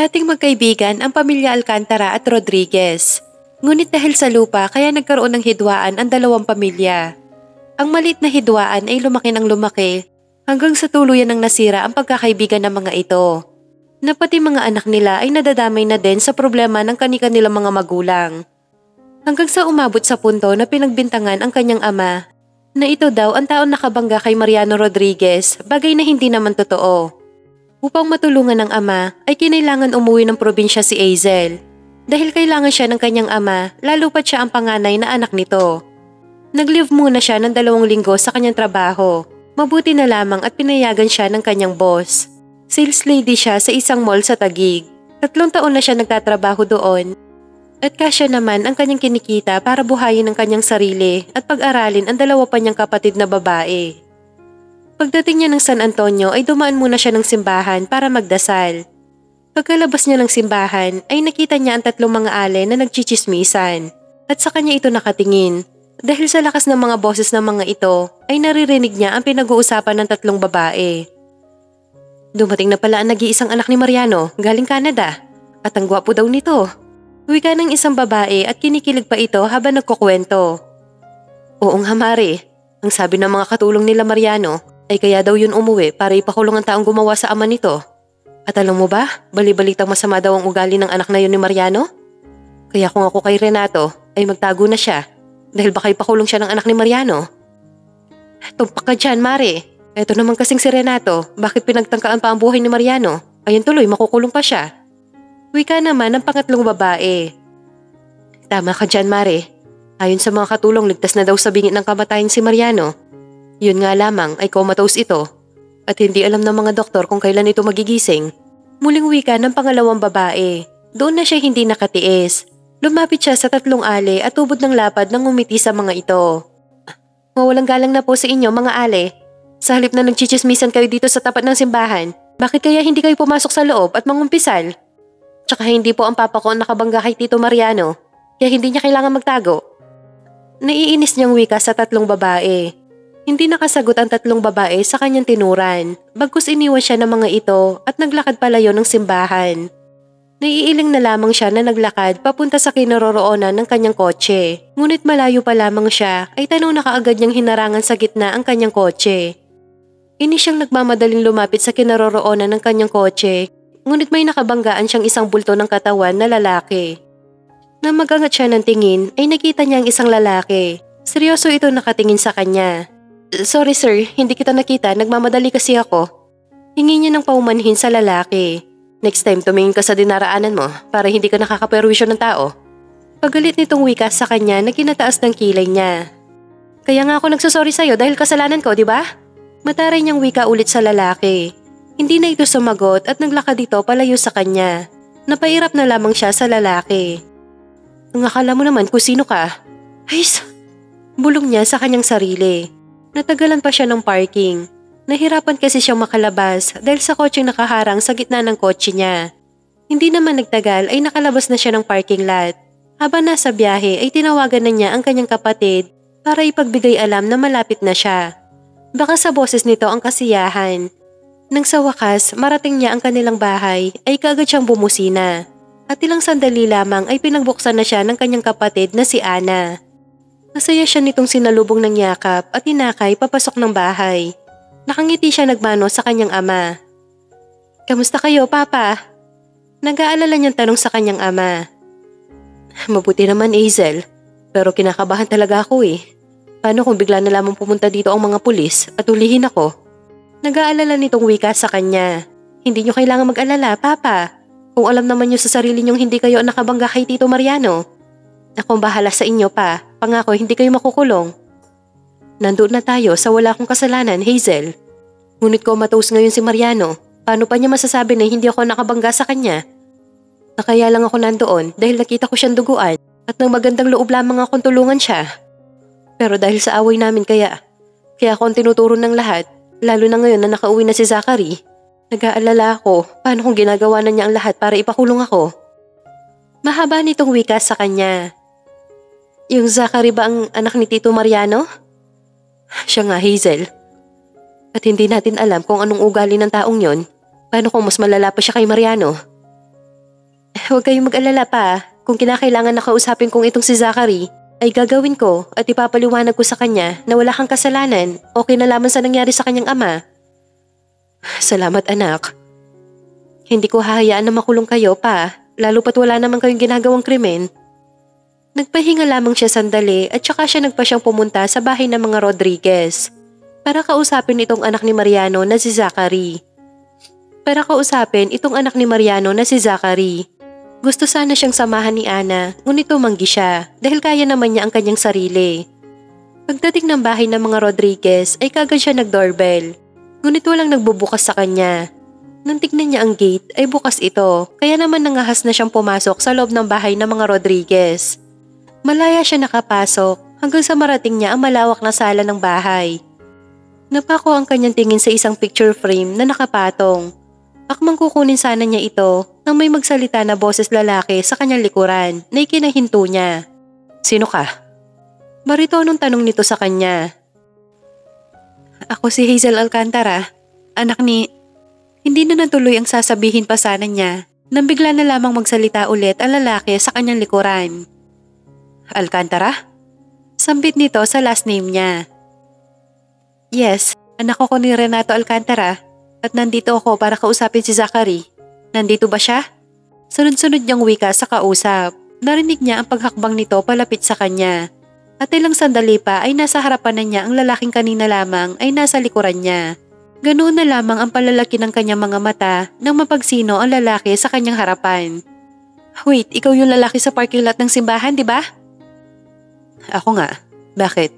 Dating magkaibigan ang pamilya Alcantara at Rodriguez. Ngunit dahil sa lupa kaya nagkaroon ng hidwaan ang dalawang pamilya. Ang maliit na hidwaan ay lumaki ng lumaki hanggang sa tuluyan ng nasira ang pagkakaibigan ng mga ito. Na pati mga anak nila ay nadadamay na din sa problema ng kani-kanilang mga magulang. Hanggang sa umabot sa punto na pinagbintangan ang kanyang ama na ito daw ang taong nakabangga kay Mariano Rodriguez, bagay na hindi naman totoo. Upang matulungan ng ama ay kinailangan umuwi ng probinsya si Hazel dahil kailangan siya ng kanyang ama lalo pat siya ang panganay na anak nito. Nag-leave muna siya ng 2 linggo sa kanyang trabaho. Mabuti na lamang at pinayagan siya ng kanyang boss. Sales lady siya sa isang mall sa Taguig. 3 taon na siya nagtatrabaho doon. At kasya naman ang kanyang kinikita para buhayin ang kanyang sarili at pag-aralin ang 2 pa niyang kapatid na babae. Pagdating niya ng San Antonio ay dumaan muna siya ng simbahan para magdasal. Pagkalabas niya ng simbahan ay nakita niya ang 3 mga ale na nagchichismisan at sa kanya ito nakatingin. Dahil sa lakas ng mga boses ng mga ito ay naririnig niya ang pinag-uusapan ng 3 babae. Dumating na pala ang nag-iisang anak ni Mariano galing Canada at ang gwapo daw nito. Wika ng isang babae at kinikilig pa ito habang nagkukwento. Oo nga Mare, ang sabi ng mga katulong nila Mariano ay kaya daw yun umuwi para ipakulong ang taong gumawa sa ama nito. At alam mo ba, bali-balitang masama daw ang ugali ng anak na yun ni Mariano? Kaya kung ako kay Renato ay magtago na siya dahil baka ipakulong siya ng anak ni Mariano. Tumpak ka dyan Mare, eto naman kasing si Renato, bakit pinagtangkaan pa ang buhay ni Mariano? Ayun tuloy makukulong pa siya. Wika naman ang pangatlong babae. Tama ka dyan Mare, ayon sa mga katulong ligtas na daw sa bingit ng kamatayan si Mariano. Yun nga lamang ay comatose ito at hindi alam ng mga doktor kung kailan ito magigising. Muling wika ng pangalawang babae. Doon na siya hindi nakatiis. Lumapit siya sa 3 ale at tubod ng lapad nang umiti sa mga ito. Mawalang galang na po sa inyo mga ale. Sa halip na nagchichismisan kayo dito sa tapat ng simbahan, bakit kaya hindi kayo pumasok sa loob at mangumpisal? Tsaka hindi po ang papa ko ang nakabangga kay Tito Mariano, kaya hindi niya kailangan magtago. Naiinis niyang wika sa 3 babae. Hindi nakasagot ang 3 babae sa kanyang tinuran, bagkus iniwan siya ng mga ito at naglakad palayo ng simbahan. Naiiling na lamang siya na naglakad papunta sa kinaroroonan ng kanyang kotse. Ngunit malayo pa lamang siya ay tanaw na kaagad niyang hinarangan sa gitna ang kanyang kotse. Inis siyang nagmamadaling lumapit sa kinaroroonan ng kanyang kotse, ngunit may nakabanggaan siyang isang bulto ng katawan na lalaki. Nang magangat siya ng tingin ay nakita niya ang isang lalaki. Seryoso ito nakatingin sa kanya. Sorry sir, hindi kita nakita, nagmamadali kasi ako. Hingi niya ng paumanhin sa lalaki. Next time tumingin ka sa dinaraanan mo para hindi ka nakakaperwisyo ng tao. Pagalit nitong wika sa kanya na kinataas ng kilay niya. Kaya nga ako nagsasorry sa'yo dahil kasalanan ko, di ba? Mataray niyang wika ulit sa lalaki. Hindi na ito sumagot at naglakad ito palayo sa kanya. Napairap na lamang siya sa lalaki. Ang akala mo naman kung sino ka? Ay, bulong niya sa kanyang sarili. Natagalan pa siya ng parking. Nahirapan kasi siyang makalabas dahil sa kotseng nakaharang sa gitna ng kotse niya. Hindi naman nagtagal ay nakalabas na siya ng parking lot. Habang nasa biyahe ay tinawagan na niya ang kanyang kapatid para ipagbigay alam na malapit na siya. Baka sa boses nito ang kasiyahan. Nang sa wakas marating niya ang kanilang bahay ay kaagad siyang bumusina. At ilang sandali lamang ay pinagbuksan na siya ng kanyang kapatid na si Ana. Masaya siya nitong sinalubong ng yakap at hinakay papasok ng bahay. Nakangiti siya nagmano sa kanyang ama. Kamusta kayo, Papa? Nag-aalala niyang tanong sa kanyang ama. Mabuti naman, Hazel. Pero kinakabahan talaga ako eh. Paano kung bigla na lamang pumunta dito ang mga pulis at ulihin ako? Nag-aalala nitong wika sa kanya. Hindi niyo kailangan mag-alala, Papa. Kung alam naman niyo sa sarili niyong hindi kayo ang nakabangga kay Tito Mariano. Akong bahala sa inyo pa. Pangako hindi kayo makukulong. Nandoon na tayo sa wala akong kasalanan, Hazel. Ngunit comatose ngayon si Mariano. Paano pa niya masasabi na hindi ako nakabangga sa kanya? Nakaya lang ako nandoon dahil nakita ko siyang duguan at nang magandang loob lamang akong tulungan siya. Pero dahil sa away namin kaya ako ang tinuturo ng lahat, lalo na ngayon na nakauwi na si Zachary. Nag-aalala ako paano kung ginagawa na niya ang lahat para ipakulong ako. Mahaba nitong wika sa kanya. Yung Zachary ba ang anak ni Tito Mariano? Siya nga, Hazel. At hindi natin alam kung anong ugali ng taong yon. Paano kung mas malala pa siya kay Mariano? Huwag kayong mag-alala pa. Kung kinakailangan na kausapin kong itong si Zachary, ay gagawin ko at ipapaliwanag ko sa kanya na wala kang kasalanan o kinalaman sa nangyari sa kanyang ama. Salamat anak. Hindi ko hahayaan na makulong kayo pa, lalo pat wala naman kayong ginagawang krimen. Nagpahinga lamang siya sandali at saka siya nagpa siyang pumunta sa bahay ng mga Rodriguez para kausapin itong anak ni Mariano na si Zachary. Gusto sana siyang samahan ni Ana, ngunit tumanggi siya dahil kaya naman niya ang kanyang sarili. Pagdating ng bahay ng mga Rodriguez ay kagad siya nag-doorbell, ngunit walang nagbubukas sa kanya. Nang tignan niya ang gate ay bukas ito, kaya naman nangahas na siyang pumasok sa loob ng bahay ng mga Rodriguez. Malaya siya nakapasok hanggang sa marating niya ang malawak na sala ng bahay. Napako ang kanyang tingin sa isang picture frame na nakapatong. Akmang kukunin sana niya ito nang may magsalita na boses lalaki sa kanyang likuran na ikinahinto niya. Sino ka? Baritonong tanong nito sa kanya. Ako si Hazel Alcantara, anak ni... Hindi na natuloy ang sasabihin pa sana niya nang bigla na lamang magsalita ulit ang lalaki sa kanyang likuran. Alcantara? Sambit nito sa last name niya. Yes, anak ko ni Renato Alcantara at nandito ako para kausapin si Zachary. Nandito ba siya? Sunod-sunod niyang wika sa kausap. Narinig niya ang paghakbang nito palapit sa kanya. At ilang sandali pa ay nasa harapan na niya ang lalaking kanina lamang ay nasa likuran niya. Ganoon na lamang ang palalaki ng kanyang mga mata nang mapagsino ang lalaki sa kanyang harapan. Wait, ikaw yung lalaki sa parking lot ng simbahan, di ba? Ako nga. Bakit?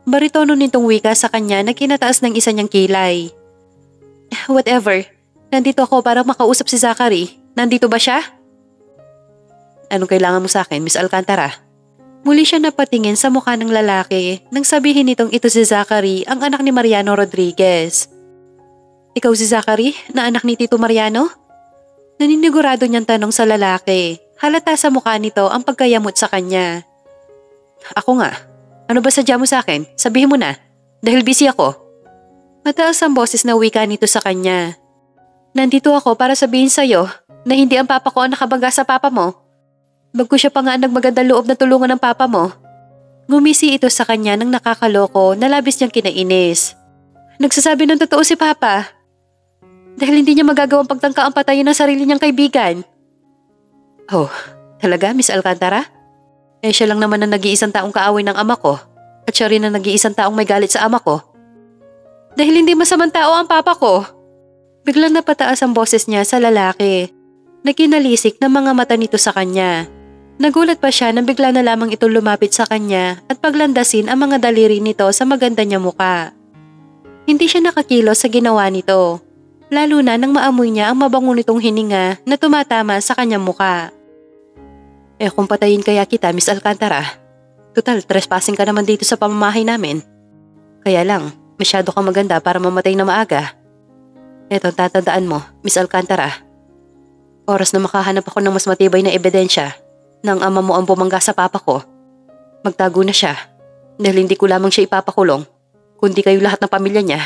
Baritono nitong wika sa kanya na kinataas ng isa niyang kilay. Whatever. Nandito ako para makausap si Zachary. Nandito ba siya? Anong kailangan mo sa akin, Miss Alcantara? Muli siya napatingin sa mukha ng lalaki nang sabihin nitong ito si Zachary, ang anak ni Mariano Rodriguez. Ikaw si Zachary, na anak ni Tito Mariano? Naninigurado niyang tanong sa lalaki. Halata sa mukha nito ang pagkayamot sa kanya. Ako nga. Ano ba sadya mo sa akin? Sabihin mo na. Dahil busy ako. Mataas ang boses na wika nito sa kanya. Nandito ako para sabihin sa'yo na hindi ang papa ko ang nakabangga sa papa mo. Bago siya pa nga ang nagmagandang loob na tulungan ng papa mo. Ngumisi ito sa kanya ng nakakaloko na labis niyang kinainis. Nagsasabi ng totoo si papa. Dahil hindi niya magagawang pagtangka ang patayin ng sarili niyang kaibigan. Oh, talaga, Miss Alcantara? Siya lang naman ang nag-iisang taong kaaway ng ama ko at siya rin ang nag-iisang taong may galit sa ama ko. Dahil hindi masamang tao ang papa ko. Biglang napataas ang boses niya sa lalaki. Nakinalisik ng mga mata nito sa kanya. Nagulat pa siya nang bigla na lamang itong lumapit sa kanya at paglandasin ang mga daliri nito sa maganda niya muka. Hindi siya nakakilos sa ginawa nito. Lalo na nang maamoy niya ang mabango nitong hininga na tumatama sa kanyang muka. Kung patayin kaya kita, Miss Alcantara. Total, trespassing ka naman dito sa pamamahay namin. Kaya lang, masyado kang maganda para mamatay na maaga. Tatandaan mo, Miss Alcantara. Oras na makahanap ako ng mas matibay na ebidensya ng ama mo ang bumangga sa papa ko. Magtago na siya dahil hindi ko lamang siya ipapakulong, kundi kayo lahat ng pamilya niya.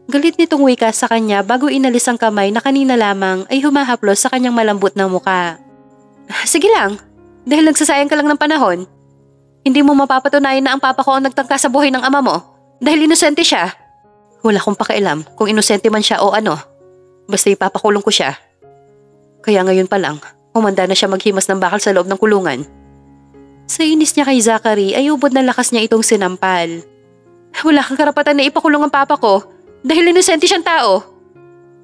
Galit nitong wika sa kanya bago inalis ang kamay na kanina lamang ay humahaplos sa kanyang malambot na muka. Sige lang, dahil nagsasayang ka lang ng panahon. Hindi mo mapapatunayan na ang papa ko ang nagtangka sa buhay ng ama mo dahil inosente siya. Wala akong pakialam kung inosente man siya o ano. Basta ipapakulong ko siya. Kaya ngayon pa lang, humanda na siya maghimas ng bakal sa loob ng kulungan. Sa inis niya kay Zachary ay ubod na lakas niya itong sinampal. Wala kang karapatan na ipakulong ang papa ko dahil inosente siyang tao.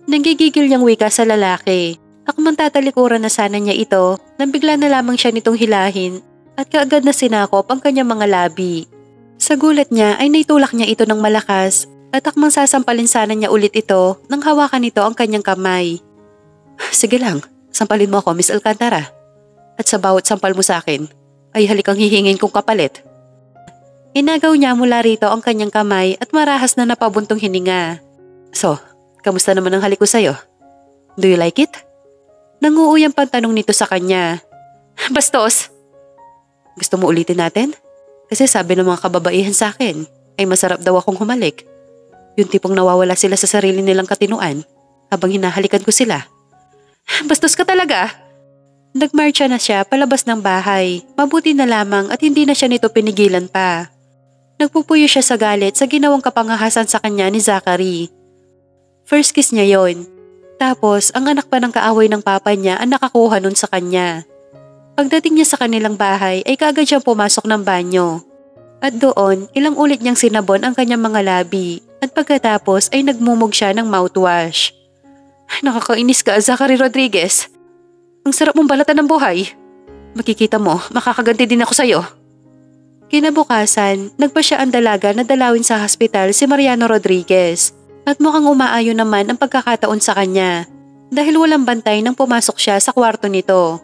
Nanggigigil niyang wika sa lalaki. Akmang tatalikuran na sana niya ito nang bigla na lamang siya nitong hilahin at kaagad na sinakop ang kanyang mga labi. Sa gulat niya ay naitulak niya ito ng malakas at akmang sasampalin sana niya ulit ito nang hawakan nito ang kanyang kamay. Sige lang, sampalin mo ako, Miss Alcantara. At sa bawat sampal mo sa akin ay halikang hihingin kong kapalit. Inagaw niya mula rito ang kanyang kamay at marahas na napabuntong hininga. So, kamusta naman ang halik ko sa'yo? Do you like it? Nanguuyang pantanong nito sa kanya. Bastos! Gusto mo ulitin natin? Kasi sabi ng mga kababaihan sa akin ay masarap daw akong humalik. Yung tipong nawawala sila sa sarili nilang katinuan habang hinahalikan ko sila. Bastos ka talaga! Nagmarcha na siya palabas ng bahay. Mabuti na lamang at hindi na siya nito pinigilan pa. Nagpupuyo siya sa galit sa ginawang kapangahasan sa kanya ni Zachary. First kiss niya yon. Tapos ang anak pa ng kaaway ng papa niya ang nakakuha nun sa kanya. Pagdating niya sa kanilang bahay ay kaagad siyang pumasok ng banyo. At doon ilang ulit niyang sinabon ang kanyang mga labi at pagkatapos ay nagmumog siya ng mouthwash. Nakakainis ka, Zachary Rodriguez. Ang sarap mong balatan ng buhay. Makikita mo, makakaganti din ako sa'yo. Kinabukasan, nagpa siya ang dalaga na dalawin sa hospital si Mariano Rodriguez at mukhang umaayon naman ang pagkakataon sa kanya dahil walang bantay nang pumasok siya sa kwarto nito.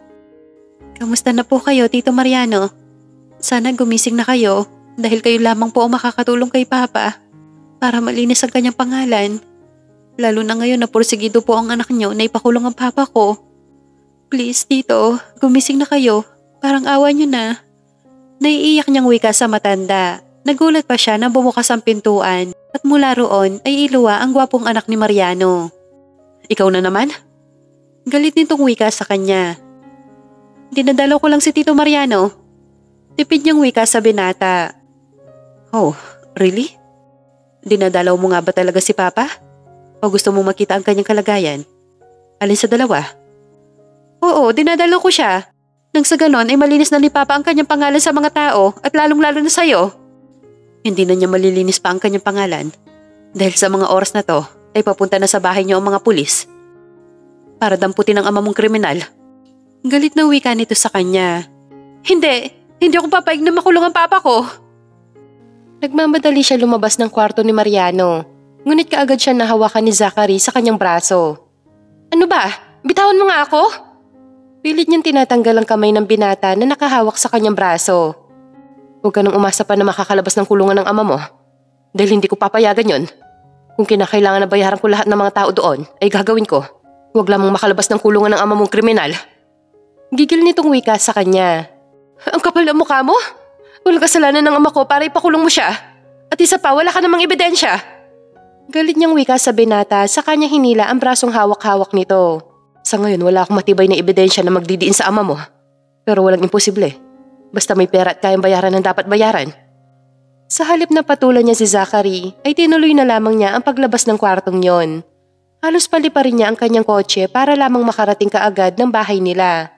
Kamusta na po kayo, Tito Mariano? Sana gumising na kayo dahil kayo lamang po ang makakatulong kay Papa para malinis ang kanyang pangalan. Lalo na ngayon na porsigido po ang anak niyo na ipakulong ang Papa ko. Please, Tito, gumising na kayo. Parang awa niyo na. Naiiyak niyang wika sa matanda. Nagulat pa siya nang bumukas ang pintuan at mula roon ay iluwa ang gwapong anak ni Mariano. Ikaw na naman? Galit nitong wika sa kanya. Dinadalaw ko lang si Tito Mariano. Tipid niyang wika sa binata. Oh, really? Dinadalaw mo nga ba talaga si Papa? O gusto mong makita ang kanyang kalagayan? Alin sa dalawa? Oo, dinadalaw ko siya. Nang sa ganon ay malinis na ni Papa ang kanyang pangalan sa mga tao at lalong-lalo na sa'yo. Hindi na niya malilinis pa ang kanyang pangalan dahil sa mga oras na to ay papunta na sa bahay niyo ang mga pulis para damputin ang ama mong kriminal. Galit na wika nito sa kanya. Hindi ako papayag na makulong ang Papa ko. Nagmamadali siya lumabas ng kwarto ni Mariano, ngunit kaagad siya nahawakan ni Zachary sa kanyang braso. Ano ba? Bitawan mo nga ako? Pilit niyang tinatanggal ang kamay ng binata na nakahawak sa kanyang braso. Huwag ka nang umasa pa na makakalabas ng kulungan ng ama mo. Dahil hindi ko papayagan yon. Kung kinakailangan na bayaran ko lahat ng mga tao doon, ay gagawin ko. Huwag lamang makalabas ng kulungan ng ama mong kriminal. Gigil nitong wika sa kanya. Ang kapal ng mukha mo? Walang kasalanan ng ama ko para ipakulong mo siya. At isa pa, wala ka namang ebidensya. Galit niyang wika sa binata sa kanya hinila ang brasong hawak-hawak nito. Sa ngayon, wala akong matibay na ebidensya na magdidiin sa ama mo. Pero walang imposible. Basta may pera at kayang bayaran ng dapat bayaran. Sa halip na patulan niya si Zachary, ay tinuloy na lamang niya ang paglabas ng kwartong yon. Halos paliparin niya ang kanyang kotse para lamang makarating kaagad ng bahay nila.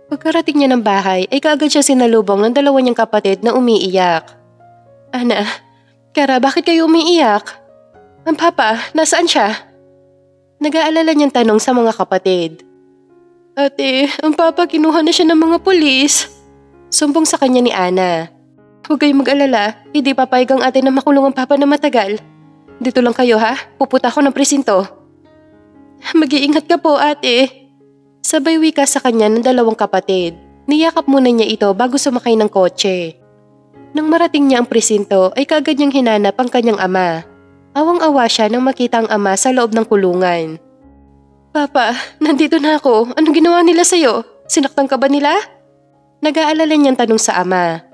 Pagkarating niya ng bahay, ay kaagad siya sinalubong ng dalawa niyang kapatid na umiiyak. Ana, Kara, bakit kayo umiiyak? Ang Papa, nasaan siya? Nag-aalala niyang tanong sa mga kapatid. Ate, ang Papa kinuha na siya ng mga pulis. Sumbong sa kanya ni Ana. Huwag kayong mag-alala, hindi papayag ang ate na makulong ang Papa na matagal. Dito lang kayo ha, pupunta ako ng presinto. Mag-iingat ka po ate. Sabay wika sa kanya ng dalawang kapatid. Niyakap muna niya ito bago sumakay ng kotse. Nang marating niya ang presinto ay kaagad niyang hinanap ang kanyang ama. Awang-awa siya nang makita ang ama sa loob ng kulungan. Papa, nandito na ako. Anong ginawa nila sa'yo? Sinaktan ka ba nila? Nag-aalala niyang tanong sa ama.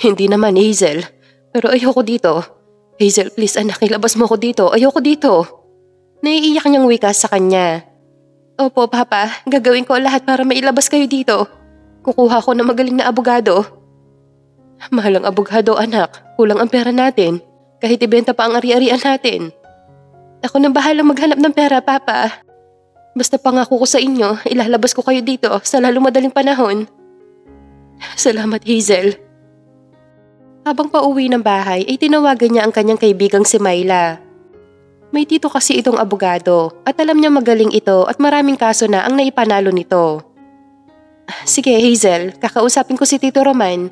Hindi naman, Hazel. Pero ayoko dito. Hazel, please anak, ilabas mo ako dito. Ayoko dito. Naiiyak niyang wika sa kanya. Opo, Papa. Gagawin ko lahat para mailabas kayo dito. Kukuha ko ng magaling na abogado. Mahal ang abogado, anak. Kulang ang pera natin. Kahit ibenta pa ang ari-arian natin. Ako nang bahalang maghanap ng pera, Papa. Basta pangako ko sa inyo, ilalabas ko kayo dito sa lalong madaling panahon. Salamat, Hazel. Habang pauwi ng bahay, ay tinawagan niya ang kanyang kaibigang si Myla. May tito kasi itong abogado at alam niya magaling ito at maraming kaso na ang naipanalo nito. Sige, Hazel, kakausapin ko si Tito Roman.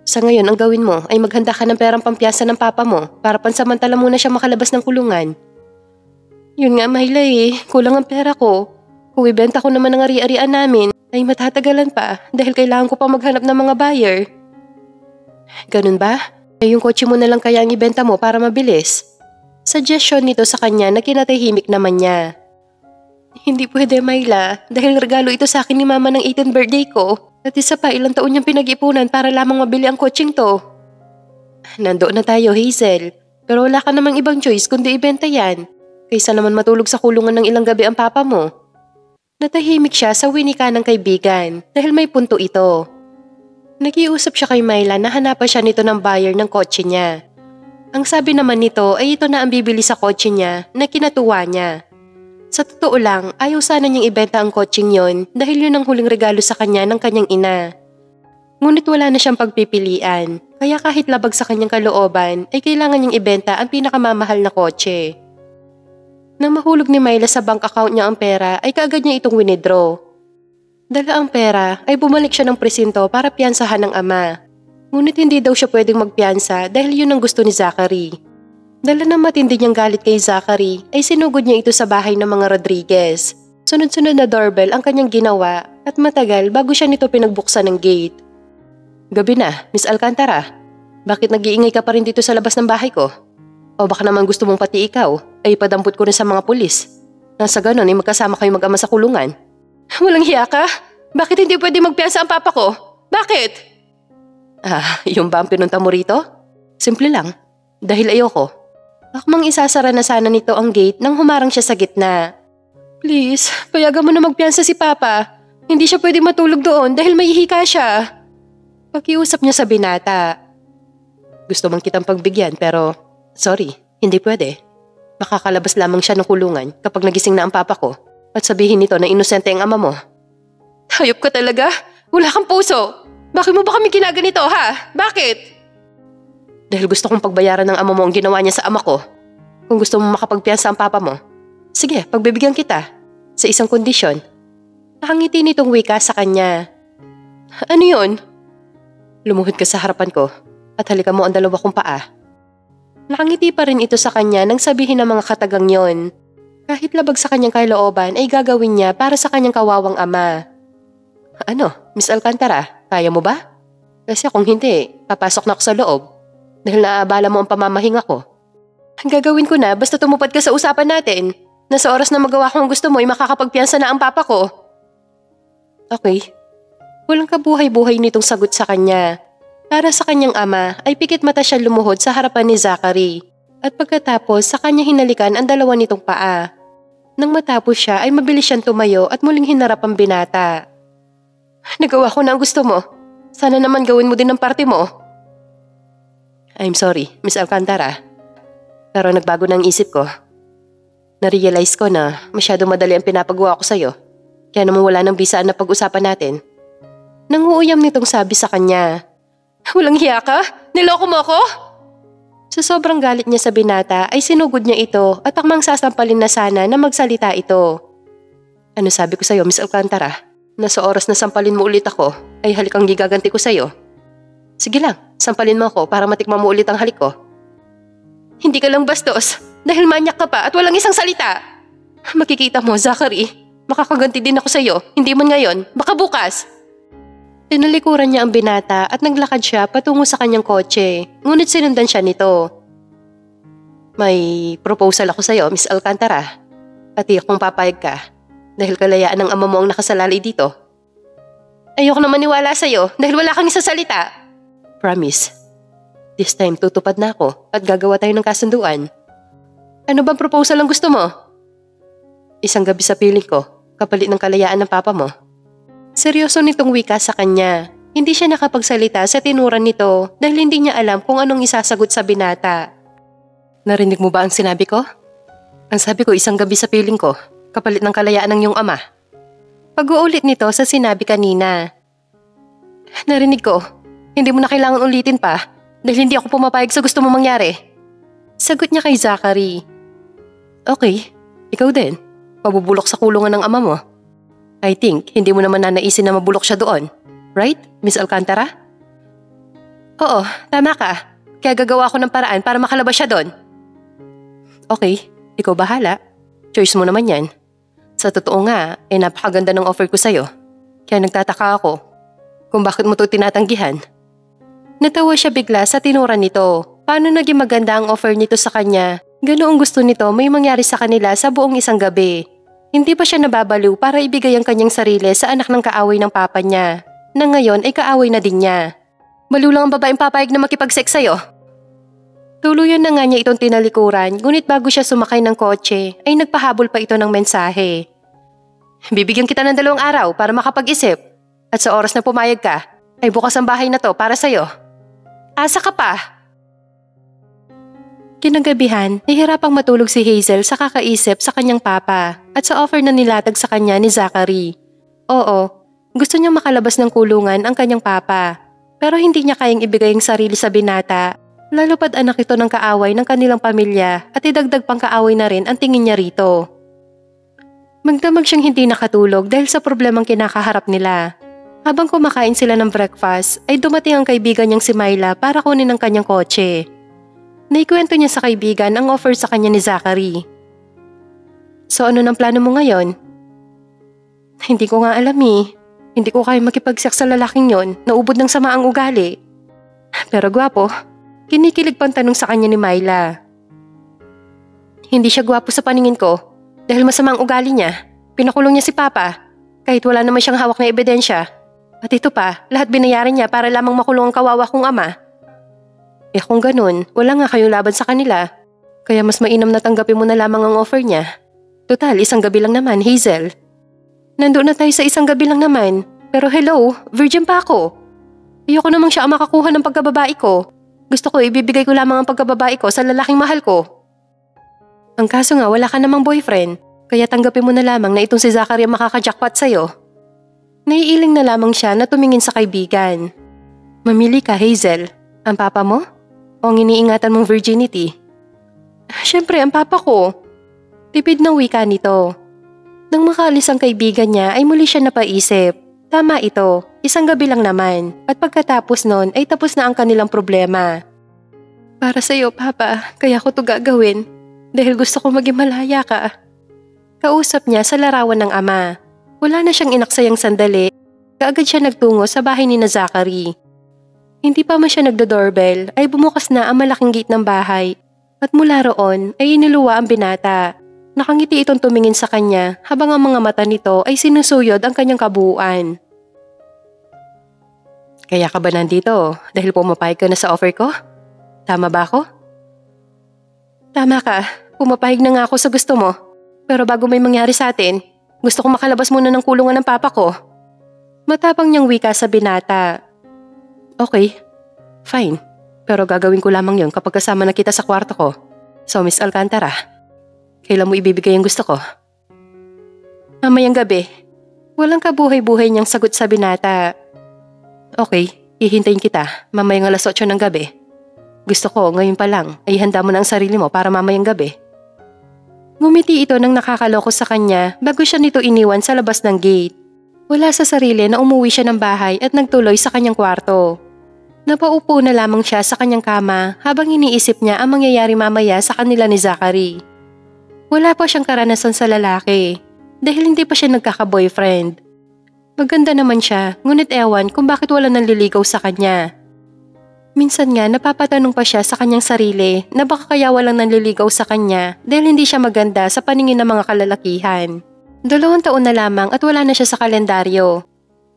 Sa ngayon, ang gawin mo ay maghanda ka ng perang pampiyasa ng Papa mo para pansamantala muna siya makalabas ng kulungan. Yun nga, Myla kulang ang pera ko. Kung ibenta ko naman ang ari-arian namin, ay matatagalan pa dahil kailangan ko pa maghanap ng mga buyer. Ganun ba? Ay yung kotse mo na lang kaya ang ibenta mo para mabilis. Suggestion nito sa kanya na kinatahimik naman niya. Hindi pwede, Myla, dahil regalo ito sa akin ni Mama ng 18th birthday ko. At isa pa, ilang taon niyang pinag-ipunan para lamang mabili ang kotseng to. Nandoon na tayo, Hazel. Pero wala ka namang ibang choice kundi ibenta yan. Kaysa naman matulog sa kulungan ng ilang gabi ang Papa mo. Natahimik siya sa winika ng kaibigan dahil may punto ito. Nakiusap siya kay Myla na hanapan siya nito ng buyer ng kotse niya. Ang sabi naman nito ay ito na ang bibili sa kotse niya na kinatuwa niya. Sa totoo lang, ayaw sana niyang ibenta ang kotseng yon dahil yun ang huling regalo sa kanya ng kanyang ina. Ngunit wala na siyang pagpipilian, kaya kahit labag sa kanyang kalooban ay kailangan niyang ibenta ang pinakamamahal na kotse. Nang mahulog ni Myla sa bank account niya ang pera ay kaagad niya itong winidraw. Dala ang pera ay bumalik siya ng presinto para piyansahan ng ama. Ngunit hindi daw siya pwedeng magpiyansa dahil yun ang gusto ni Zachary. Dala ng matindi niyang galit kay Zachary ay sinugod niya ito sa bahay ng mga Rodriguez. Sunod-sunod na doorbell ang kanyang ginawa at matagal bago siya nito pinagbuksan ng gate. Gabi na, Miss Alcantara. Bakit nag-iingay ka pa rin dito sa labas ng bahay ko? O baka naman gusto mong pati ikaw ay padampot ko rin sa mga pulis. Nasa ganon ay magkasama kayo mag-ama sa kulungan. Walang hiya ka? Bakit hindi pwede magpiyansa ang papa ko? Bakit? Yung ba ang pinunta mo rito? Simple lang. Dahil ayoko. Akmang isasara na sana nito ang gate nang humarang siya sa gitna. Please, payagan mo na magpiyansa si papa. Hindi siya pwede matulog doon dahil may hika siya. Pakiusap niya sa binata. Gusto man kitang pagbigyan pero sorry, hindi pwede. Makakalabas lamang siya ng kulungan kapag nagising na ang papa ko at sabihin nito na inosente ang ama mo. Hayop ka talaga? Wala kang puso. Bakit mo ba kami ginaganito ha? Bakit? Dahil gusto kong pagbayaran ng ama mo ang ginawa niya sa ama ko. Kung gusto mo makapagpiyansa ang papa mo, sige, pagbibigyan kita. Sa isang kondisyon. Nakangiti nitong wika sa kanya. Ano yun? Lumuhod ka sa harapan ko at halika mo ang dalawa kong paa. Nakangiti pa rin ito sa kanya nang sabihin ng mga katagang yon. Kahit labag sa kanyang kalooban ay gagawin niya para sa kanyang kawawang ama. Ano, Miss Alcantara, kaya mo ba? Kasi kung hindi, papasok na ako sa loob. Dahil naaabala mo ang pamamahinga ko. Gagawin ko na basta tumupad ka sa usapan natin. Na sa oras na magawa ko ang gusto mo ay makakapagpiyansa na ang papa ko. Okay. Walang kabuhay-buhay nitong sagot sa kanya. Para sa kanyang ama ay pikit mata siya lumuhod sa harapan ni Zachary at pagkatapos sa kanya hinalikan ang dalawa nitong paa. Nang matapos siya ay mabilis siyang tumayo at muling hinarap ang binata. Nagawa ko na ang gusto mo. Sana naman gawin mo din ang parte mo. I'm sorry, Miss Alcantara. Pero nagbago na ang isip ko. Narealize ko na masyado madali ang pinapagawa ko sa'yo. Kaya naman wala nang bisaan na pag-usapan natin. Nanguuyam nitong sabi sa kanya. Walang hiya ka? Niloko mo ako? Sa sobrang galit niya sa binata ay sinugod niya ito at akmang sasampalin na sana na magsalita ito. Ano sabi ko sa'yo, Miss Alcantara? Na sa oras na sampalin mo ulit ako ay halikang gigaganti ko sa'yo. Sige lang, sampalin mo ako para matikman mo ulit ang halik ko. Hindi ka lang bastos dahil manyak ka pa at walang isang salita. Makikita mo, Zachary, makakaganti din ako sa'yo. Hindi man ngayon, baka bukas. Tinalikuran niya ang binata at naglakad siya patungo sa kanyang kotse, ngunit sinundan siya nito. May proposal ako sa'yo, Miss Alcantara. Pati kung papayag ka, dahil kalayaan ng ama mo ang nakasalalay dito. Ayoko na maniwala sa'yo dahil wala kang isasalita. Promise. This time tutupad na ako at gagawa tayo ng kasunduan. Ano bang proposal ang gusto mo? Isang gabi sa piling ko, kapalit ng kalayaan ng papa mo. Seryoso nitong wika sa kanya. Hindi siya nakapagsalita sa tinuran nito dahil hindi niya alam kung anong isasagot sa binata. Narinig mo ba ang sinabi ko? Ang sabi ko isang gabi sa piling ko, kapalit ng kalayaan ng iyong ama. Pag-uulit nito sa sinabi kanina. Narinig ko, hindi mo na kailangan ulitin pa dahil hindi ako pumapayag sa gusto mo mangyari. Sagot niya kay Zachary. Okay, ikaw din. Mabubulok sa kulungan ng ama mo. I think, hindi mo naman nanaisin na mabulok siya doon. Right, Miss Alcantara? Oo, tama ka. Kaya gagawa ako ng paraan para makalabas siya doon. Okay, ikaw bahala. Choice mo naman yan. Sa totoo nga, napakaganda ng offer ko sa'yo. Kaya nagtataka ako kung bakit mo ito tinatanggihan. Natawa siya bigla sa tinuran nito. Paano naging maganda ang offer nito sa kanya? Ganoong gusto nito may mangyari sa kanila sa buong isang gabi. Hindi pa siya nababaliw para ibigay ang kanyang sarili sa anak ng kaaway ng papa niya, na ngayon ay kaaway na din niya. Baliw lang ang babaeng papayag na makipag-sex sa'yo. Tuluyan na nga niya itong tinalikuran, ngunit bago siya sumakay ng kotse, ay nagpahabol pa ito ng mensahe. Bibigyan kita ng 2 araw para makapag-isip. At sa oras na pumayag ka, ay bukas ang bahay na to para sa'yo. Asa ka pa? Kinagabihan, nahihirapang matulog si Hazel sa kakaisip sa kanyang papa at sa offer na nilatag sa kanya ni Zachary. Oo, gusto niyang makalabas ng kulungan ang kanyang papa. Pero hindi niya kayang ibigay ang sarili sa binata, lalo pat anak ito ng kaaway ng kanilang pamilya at idagdag pang kaaway na rin ang tingin niya rito. Magdamag siyang hindi nakatulog dahil sa problemang kinakaharap nila. Habang kumakain sila ng breakfast ay dumating ang kaibigan niyang si Myla para kunin ang kanyang kotse. Naikwento niya sa kaibigan ang offer sa kanya ni Zachary. So ano ng plano mo ngayon? Hindi ko nga alam eh. Hindi ko kaya makipagseks sa lalaking yon na ubod ng sama ang ugali. Pero gwapo, kinikilig pang tanong sa kanya ni Myla. Hindi siya gwapo sa paningin ko dahil masama ang ugali niya. Pinakulong niya si Papa kahit wala naman siyang hawak na ebidensya. At ito pa, lahat binayaran niya para lamang makulong ang kawawa kong ama. Eh kung ganun, wala nga kayong laban sa kanila. Kaya mas mainam na tanggapin mo na lamang ang offer niya. Total, 1 gabi lang naman, Hazel. Nandoon na tayo sa 1 gabi lang naman. Pero hello, virgin pa ako. Ayoko namang siya ang makakuha ng pagkababae ko. Gusto ko ibibigay ko lamang ang pagkababae ko sa lalaking mahal ko. Ang kaso nga wala ka namang boyfriend. Kaya tanggapin mo na lamang na itong si Zachary ang makaka-jackpot sa'yo. Naiiling na lamang siya na tumingin sa kaibigan. Mamili ka, Hazel. Ang papa mo? O ang iniingatan mong virginity? Siyempre, ang papa ko. Tipid ng wika nito. Nang makaalis ang kaibigan niya ay muli siya napaisip. Tama ito, 1 gabi lang naman. At pagkatapos nun ay tapos na ang kanilang problema. Para sa'yo, papa, kaya ko to gagawin. Dahil gusto ko maging malaya ka. Kausap niya sa larawan ng ama. Wala na siyang inaksayang sandali. Kaagad siya nagtungo sa bahay ni na Zachary. Hindi pa man siya nagdo-doorbell ay bumukas na ang malaking gate ng bahay. At mula roon ay iniluwa ang binata. Nakangiti itong tumingin sa kanya habang ang mga mata nito ay sinusuyod ang kanyang kabuuan. Kaya ka ba nandito dahil pumapayag ka na sa offer ko? Tama ba ako? Tama ka, pumapayag na nga ako sa gusto mo. Pero bago may mangyari sa atin, gusto ko makalabas muna ng kulungan ng papa ko. Matapang niyang wika sa binata. Okay, fine. Pero gagawin ko lamang yon kapag kasama na kita sa kwarto ko. So Miss Alcantara, kailan mo ibibigay ang gusto ko? Mamayang gabi. Walang kabuhay-buhay niyang sagot sa binata. Okay, hihintayin kita mamayang 8:00 ng gabi. Gusto ko ngayon pa lang ay handa mo na ang sarili mo para mamayang gabi. Ngumiti ito nang nakakaloko sa kanya bago siya nito iniwan sa labas ng gate. Wala sa sarili na umuwi siya ng bahay at nagtuloy sa kanyang kwarto. Napaupo na lamang siya sa kanyang kama habang iniisip niya ang mangyayari mamaya sa kanila ni Zachary. Wala pa siyang karanasan sa lalaki dahil hindi pa siya nagkaka-boyfriend. Maganda naman siya ngunit ewan kung bakit wala nanliligaw sa kanya. Minsan nga napapatanong pa siya sa kanyang sarili na baka kaya walang nanliligaw sa kanya dahil hindi siya maganda sa paningin ng mga kalalakihan. 2 taon na lamang at wala na siya sa kalendaryo.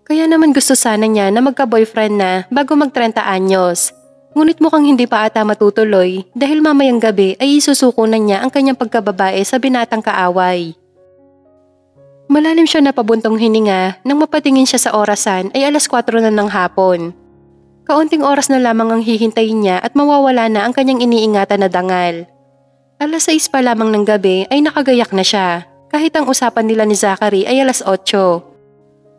Kaya naman gusto sana niya na magka-boyfriend na bago mag-30 anyos. Ngunit mukhang hindi pa ata matutuloy dahil mamayang gabi ay isusuko na niya ang kanyang pagkababae sa binatang kaaway. Malalim siya na pabuntong hininga nang mapatingin siya sa orasan ay 4:00 na ng hapon. Kaunting oras na lamang ang hihintayin niya at mawawala na ang kanyang iniingatan na dangal. 6:00 pa lamang ng gabi ay nakagayak na siya kahit ang usapan nila ni Zachary ay 8:00.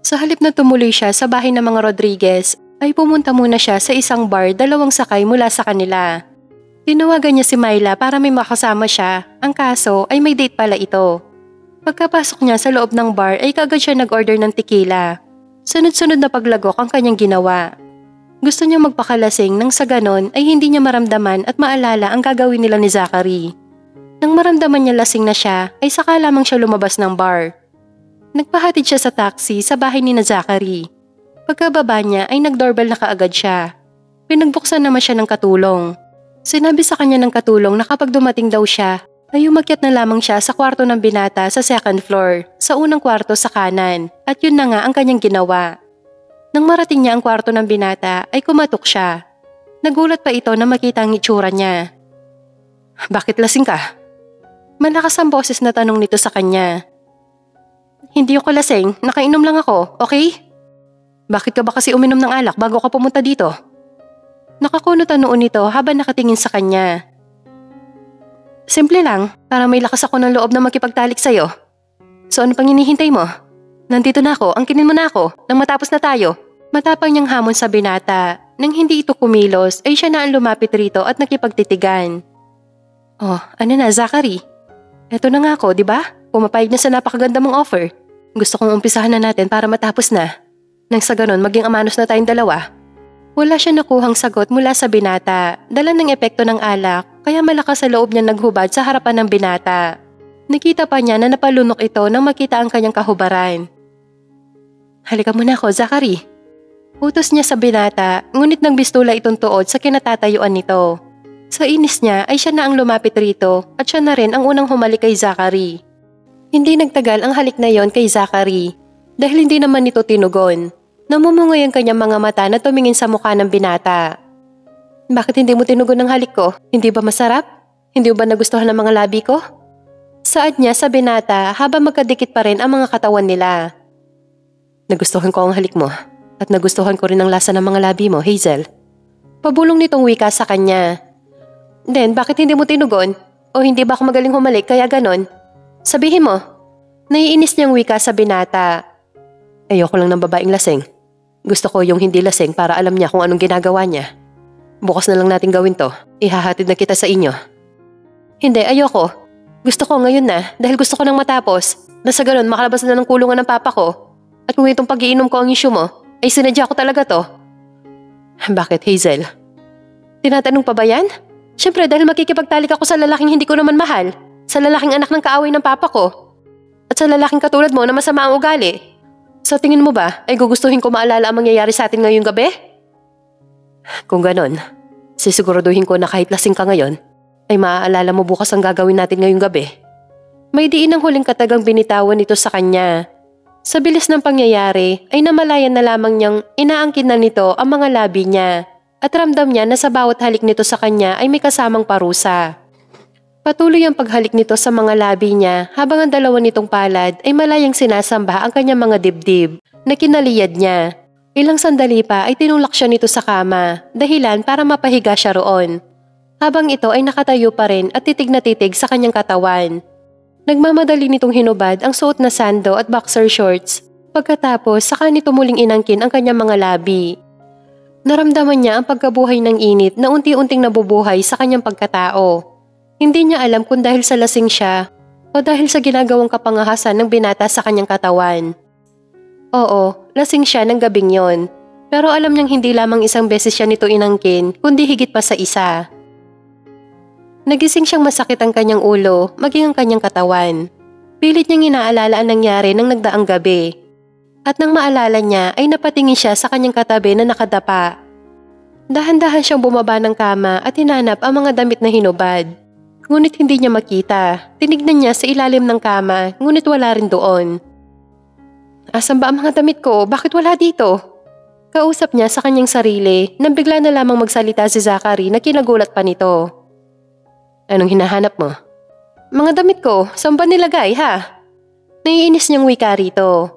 Sa halip na tumuloy siya sa bahay ng mga Rodriguez, ay pumunta muna siya sa isang bar 2 sakay mula sa kanila. Tinawagan niya si Myla para may makasama siya, ang kaso ay may date pala ito. Pagkapasok niya sa loob ng bar ay kaagad siya nag-order ng tequila. Sunod-sunod na paglagok ang kanyang ginawa. Gusto niya magpakalasing nang sa ganon ay hindi niya maramdaman at maalala ang gagawin nila ni Zachary. Nang maramdaman niya lasing na siya, ay saka lamang siya lumabas ng bar. Nagpahatid siya sa taxi sa bahay ni na Zachary. Pagkababa niya ay nag-doorbell na kaagad siya. Pinagbuksan naman siya ng katulong. Sinabi sa kanya ng katulong na kapag dumating daw siya, ay umakyat na lamang siya sa kwarto ng binata sa 2nd floor, sa unang kwarto sa kanan, at yun na nga ang kanyang ginawa. Nang marating niya ang kwarto ng binata ay kumatok siya. Nagulat pa ito na makita ang itsura niya. Bakit lasing ka? Malakas ang boses na tanong nito sa kanya. Hindi ako lasing. Nakainom lang ako, okay? Bakit ka ba kasi uminom ng alak bago ka pumunta dito? Nakakunot ang noon nito habang nakatingin sa kanya. Simple lang, para may lakas ako ng loob na makipagtalik sa'yo. So ano pang hinihintay mo? Nandito na ako, angkinin mo na ako, nang matapos na tayo. Matapang niyang hamon sa binata. Nang hindi ito kumilos, ay siya na ang lumapit rito at nakipagtitigan. Oh, ano na, Zachary? Eto na nga ako, di ba? Pumapayag na sa napakaganda mong offer. Gusto kong umpisahan na natin para matapos na. Nang sa ganon, maging amanos na tayong dalawa. Wala siya nakuhang sagot mula sa binata. Dala ng epekto ng alak, kaya malakas sa loob niya naghubad sa harapan ng binata. Nakita pa niya na napalunok ito nang makita ang kanyang kahubaran. Halika muna ako, Zachary. Utos niya sa binata, ngunit nang bistula itong tuod sa kinatatayuan nito. Sa inis niya ay siya na ang lumapit rito at siya na rin ang unang humalik kay Zachary. Hindi nagtagal ang halik na yon kay Zachary dahil hindi naman ito tinugon. Namumungay ang kanyang mga mata na tumingin sa mukha ng binata. Bakit hindi mo tinugon ang halik ko? Hindi ba masarap? Hindi ba nagustuhan ng mga labi ko? Saad niya sa binata habang magkadikit pa rin ang mga katawan nila. Nagustuhan ko ang halik mo at nagustuhan ko rin ang lasa ng mga labi mo, Hazel. Pabulong nitong wika sa kanya. Then, bakit hindi mo tinugon? O hindi ba ako magaling humalik kaya ganon? Sabihin mo. Naiinis niyang wika sa binata. Ayoko lang ng babaeng lasing. Gusto ko yung hindi lasing para alam niya kung anong ginagawa niya. Bukas na lang natin gawin to. Ihahatid na kita sa inyo. Hindi, ayoko. Gusto ko ngayon na dahil gusto ko nang matapos. Na sa ganon makalabas na ng kulungan ng papa ko. At kung itong pag-iinom ko ang issue mo, ay sinadya ko talaga to. Bakit, Hazel? Tinatanong pa ba yan? Siyempre dahil makikipagtalik ako sa lalaking hindi ko naman mahal. Sa lalaking anak ng kaaway ng papa ko. At sa lalaking katulad mo na masama ang ugali. Sa tingin mo ba ay gugustuhin ko maalala ang mangyayari sa atin ngayong gabi? Kung ganon, sisiguraduhin ko na kahit lasing ka ngayon, ay maaalala mo bukas ang gagawin natin ngayong gabi. May diin ang huling katagang binitawan nito sa kanya. Sa bilis ng pangyayari ay namalayan na lamang niyang inaangkin na nito ang mga labi niya at ramdam niya na sa bawat halik nito sa kanya ay may kasamang parusa. Patuloy ang paghalik nito sa mga labi niya habang ang dalawa nitong palad ay malayang sinasamba ang kanyang mga dibdib na kinaliyad niya. Ilang sandali pa ay tinulak siya nito sa kama, dahilan para mapahiga siya roon. Habang ito ay nakatayo pa rin at titig na titig sa kanyang katawan. Nagmamadali nitong hinubad ang suot na sando at boxer shorts. Pagkatapos, saka nito muling inangkin ang kanyang mga labi. Naramdaman niya ang pagkabuhay ng init na unti-unting nabubuhay sa kanyang pagkatao. Hindi niya alam kung dahil sa lasing siya o dahil sa ginagawang kapangahasan ng binata sa kanyang katawan. Oo, lasing siya ng gabing yon. Pero alam niyang hindi lamang isang beses siya nito inangkin, kundi higit pa sa isa. Nagising siyang masakit ang kanyang ulo, maging ang kanyang katawan. Pilit niyang inaalala ang nangyari ng nagdaang gabi. At nang maalala niya ay napatingin siya sa kanyang katabi na nakadapa. Dahan-dahan siyang bumaba ng kama at hinanap ang mga damit na hinubad. Ngunit hindi niya makita. Tinignan niya sa ilalim ng kama, ngunit wala rin doon. Asan ba ang mga damit ko? Bakit wala dito? Kausap niya sa kanyang sarili nang bigla na lamang magsalita si Zachary na kinagulat pa nito. Anong hinahanap mo? Mga damit ko, saan ba nilagay ha? Naiinis niyang wika rito.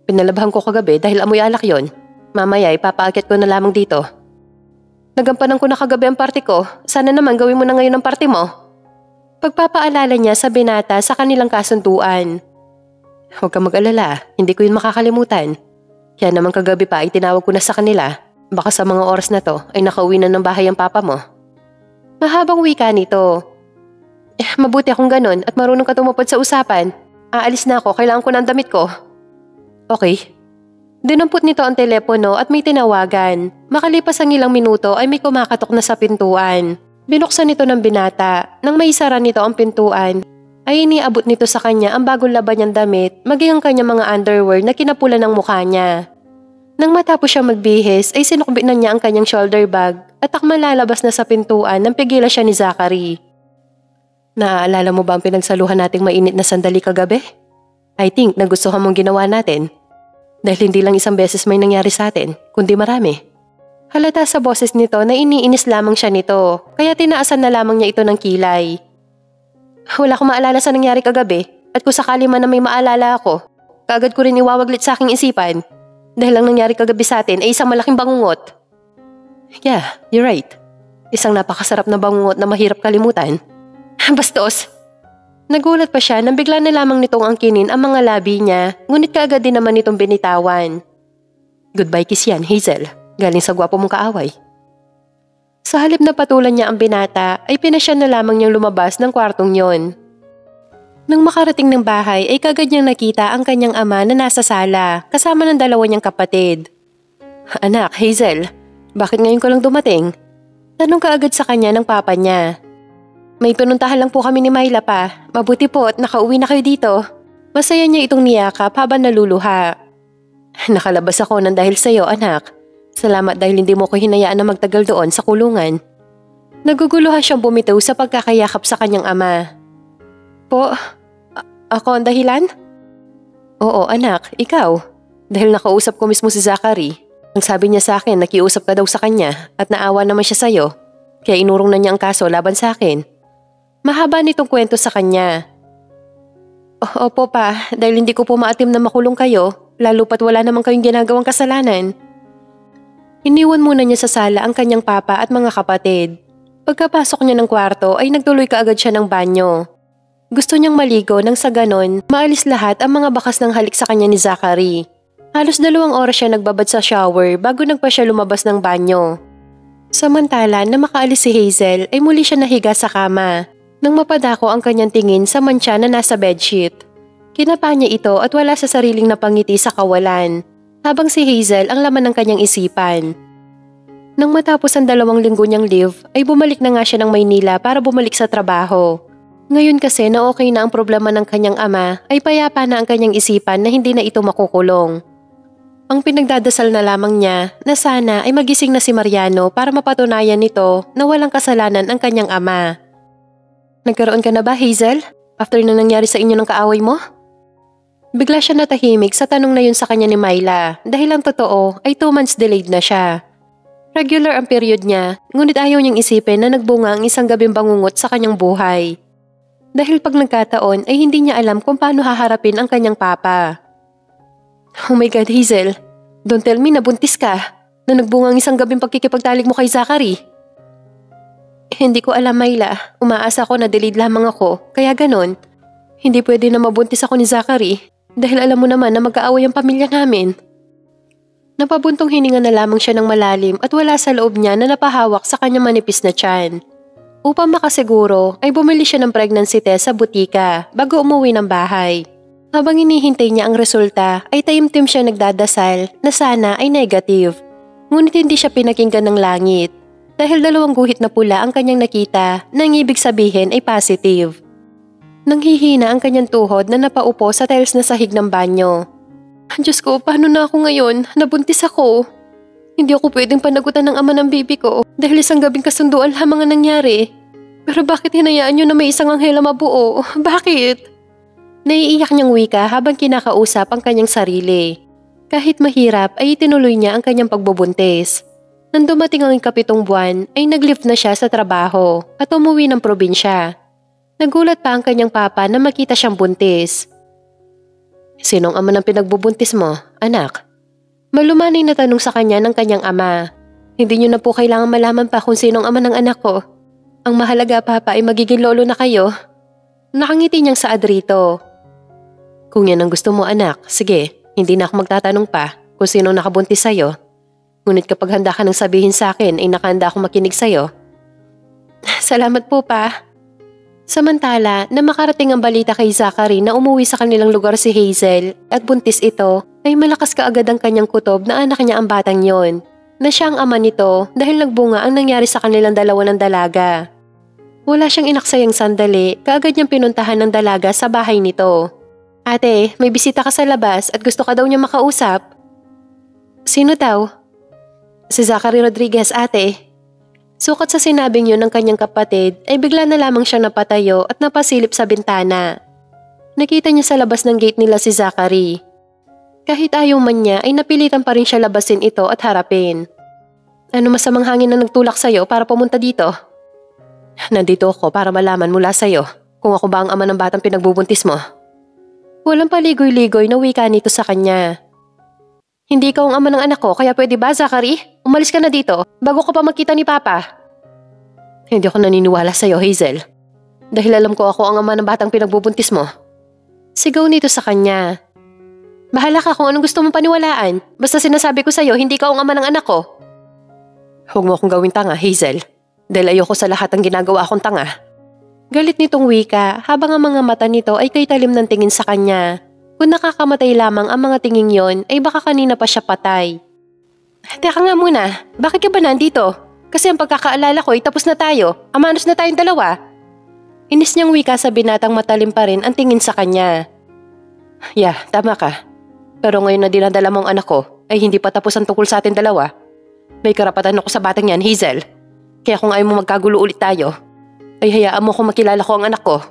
Pinalabhan ko kagabi dahil amoy alak yon. Mamaya ipapaakyat ko na lamang dito. Nagampanan ko na kagabi ang party ko. Sana naman gawin mo na ngayon ang party mo. Pagpapaalala niya sa binata sa kanilang kasunduan. Huwag kang mag-alala, hindi ko yun makakalimutan. Kaya naman kagabi pa ay tinawag ko na sa kanila. Baka sa mga oras na to ay nakauwi na ng bahay ang papa mo. Mahabang wika nito. Mabuti akong ganon at marunong ka tumupad sa usapan. Aalis na ako, kailangan ko ng damit ko. Okay. Dinampot nito ang telepono at may tinawagan. Makalipas ang ilang minuto ay may kumakatok na sa pintuan. Binuksan nito ng binata. Nang may isara nito ang pintuan, ay iniabot nito sa kanya ang bagong laban niyang damit, maging ang kanyang mga underwear na kinapula ng mukha niya. Nang matapos siya magbihis ay sinukbit na niya ang kanyang shoulder bag at akma lalabas na sa pintuan nang pigila siya ni Zachary. Naaalala mo ba ang pinagsaluhan nating mainit na sandali kagabi? I think nagustuhan mong ginawa natin. Dahil hindi lang isang beses may nangyari sa atin, kundi marami. Halata sa boses nito na iniinis lamang siya nito, kaya tinaasan na lamang niya ito ng kilay. Wala akong maalala sa nangyari kagabi at kung sakali man na may maalala ako, kaagad ko rin iwawaglit sa aking isipan. Dahil ang nangyari kagabi sa atin ay isang malaking bangungot. Yeah, you're right. Isang napakasarap na bangungot na mahirap kalimutan. Bastos! Nagulat pa siya nang bigla na lamang nitong angkinin ang mga labi niya, ngunit kaagad din naman itong binitawan. Goodbye kiss yan, Hazel. Galing sa gwapo mong kaaway. Sa halip na patulan niya ang binata, ay pinasya na lamang niyang lumabas ng kwartong yon. Nang makarating ng bahay ay kagad niyang nakita ang kanyang ama na nasa sala, kasama ng dalawa niyang kapatid. Anak, Hazel, bakit ngayon ko lang dumating? Tanong kaagad sa kanya ng papa niya. May pinuntahan lang po kami ni Myla pa. Mabuti po at nakauwi na kayo dito. Masaya niya itong niyakap habang naluluha. Nakalabas ako nang dahil sa'yo, anak. Salamat dahil hindi mo ko hinayaan na magtagal doon sa kulungan. Naguguluhan siyang bumitaw sa pagkakayakap sa kanyang ama. Po, ako ang dahilan? Oo, anak, ikaw. Dahil nakausap ko mismo si Zachary. Ang sabi niya sa akin, nakiusap ka daw sa kanya at naawa naman siya sa'yo. Kaya inurong na niya ang kaso laban sa akin. Mahaba nitong kwento sa kanya. Opo pa, dahil hindi ko po maatim na makulong kayo, lalo pat wala namang kayong ginagawang kasalanan. Iniwan muna niya sa sala ang kanyang papa at mga kapatid. Pagkapasok niya ng kwarto ay nagtuloy kaagad siya ng banyo. Gusto niyang maligo nang sa ganon, maalis lahat ang mga bakas ng halik sa kanya ni Zachary. Halos 2 oras siya nagbabad sa shower bago nagpa siya lumabas ng banyo. Samantala na makaalis si Hazel ay muli siya nahiga sa kama. Nang mapadako ang kanyang tingin sa mantsa na nasa bedsheet. Kinapa niya ito at wala sa sariling napangiti sa kawalan, habang si Hazel ang laman ng kanyang isipan. Nang matapos ang 2 linggo niyang leave, ay bumalik na nga siya ng Maynila para bumalik sa trabaho. Ngayon kasi na okay na ang problema ng kanyang ama, ay payapa na ang kanyang isipan na hindi na ito makukulong. Ang pinagdadasal na lamang niya na sana ay magising na si Mariano para mapatunayan nito na walang kasalanan ang kanyang ama. Nagkaroon ka na ba, Hazel? After na nangyari sa inyo ng kaaway mo? Bigla siya natahimik sa tanong na yun sa kanya ni Myla dahil ang totoo ay 2 months delayed na siya. Regular ang period niya, ngunit ayaw niyang isipin na nagbunga ang isang gabing bangungot sa kanyang buhay. Dahil pag nagkataon ay hindi niya alam kung paano haharapin ang kanyang papa. Oh my God, Hazel. Don't tell me na buntis ka na nagbunga ang isang gabing pagkikipagtalik mo kay Zachary. Hindi ko alam, Myla. Umaasa ko na delayed lamang ako, kaya ganon. Hindi pwede na mabuntis ako ni Zachary dahil alam mo naman na mag-aaway ang pamilya namin. Napabuntong hininga na lamang siya ng malalim at wala sa loob niya na napahawak sa kanyang manipis na tiyan. Upang makasiguro ay bumili siya ng pregnancy test sa butika bago umuwi ng bahay. Habang hinihintay niya ang resulta ay taimtim siya nagdadasal na sana ay negative. Ngunit hindi siya pinakinggan ng langit. Dahil 2 guhit na pula ang kanyang nakita na ang ibig sabihin ay positive. Nanghihina ang kanyang tuhod na napaupo sa tiles na sahig ng banyo. Diyos ko, paano na ako ngayon? Nabuntis ako. Hindi ako pwedeng panagutan ng ama ng baby ko dahil isang gabing kasunduan lamang ang nangyari. Pero bakit hinayaan niyo na may isang anghel na mabuo? Bakit? Naiiyak niyang wika habang kinakausap ang kanyang sarili. Kahit mahirap ay itinuloy niya ang kanyang pagbubuntis. Nang dumating ang 7 buwan ay nag-lift na siya sa trabaho at umuwi ng probinsya. Nagulat pa ang kanyang papa na makita siyang buntis. Sinong ama ng pinagbubuntis mo, anak? Malumanay na tanong sa kanya ng kanyang ama. Hindi niyo na po kailangan malaman pa kung sinong ama ng anak ko. Ang mahalaga, papa, ay magiging lolo na kayo. Nakangiti niyang saad rito. Kung yan ang gusto mo, anak, sige, hindi na ako magtatanong pa kung sinong nakabuntis sa'yo. Ngunit kapag handa ka nang sabihin sa akin ay nakahanda akong makinig sa'yo. Salamat po, pa. Samantala na makarating ang balita kay Zachary na umuwi sa kanilang lugar si Hazel at buntis ito, ay malakas kaagad ang kanyang kutob na anak niya ang batang yon, na siya ang ama nito dahil nagbunga ang nangyari sa kanilang 2 ng dalaga. Wala siyang inaksayang sandali, kaagad niyang pinuntahan ng dalaga sa bahay nito. Ate, may bisita ka sa labas at gusto ka daw niya makausap. Sino daw? Si Zachary Rodriguez, ate. Sukat sa sinabing yun ng kanyang kapatid ay bigla na lamang siyang napatayo at napasilip sa bintana. Nakita niya sa labas ng gate nila si Zachary. Kahit ayaw man niya ay napilitan pa rin siya labasin ito at harapin. Ano masamang hangin na nagtulak sa'yo para pumunta dito? Nandito ako para malaman mula sa'yo kung ako ba ang ama ng batang pinagbubuntis mo. Walang paligoy-ligoy na wika nito sa kanya. Hindi ikaw ang ama ng anak ko, kaya pwede ba, Zachary? Umalis ka na dito, bago ka pa magkita ni Papa. Hindi ako naniniwala sa'yo, Hazel. Dahil alam ko ako ang ama ng batang pinagbubuntis mo. Sigaw nito sa kanya. Bahala ka kung anong gusto mong paniwalaan. Basta sinasabi ko sa'yo, hindi ka ang ama ng anak ko. Huwag mo akong gawin tanga, Hazel. Dahil ayoko sa lahat ang ginagawa akong tanga. Galit nitong wika habang ang mga mata nito ay kay talim ng tingin sa kanya. Kung nakakamatay lamang ang mga tingin yon ay baka kanina pa siya patay. Teka nga muna, bakit ka ba nandito? Kasi ang pagkakaalala ko ay tapos na tayo. Amanos na tayong dalawa. Inis niyang wika sa binatang matalim pa rin ang tingin sa kanya. Yeah, tama ka. Pero ngayon na dinadala mong anak ko ay hindi pa tapos ang tungkol sa atin dalawa. May karapatan ako sa batang yan, Hazel. Kaya kung ayaw mo magkagulo ulit tayo, ay hayaan mo kung makilala ko ang anak ko.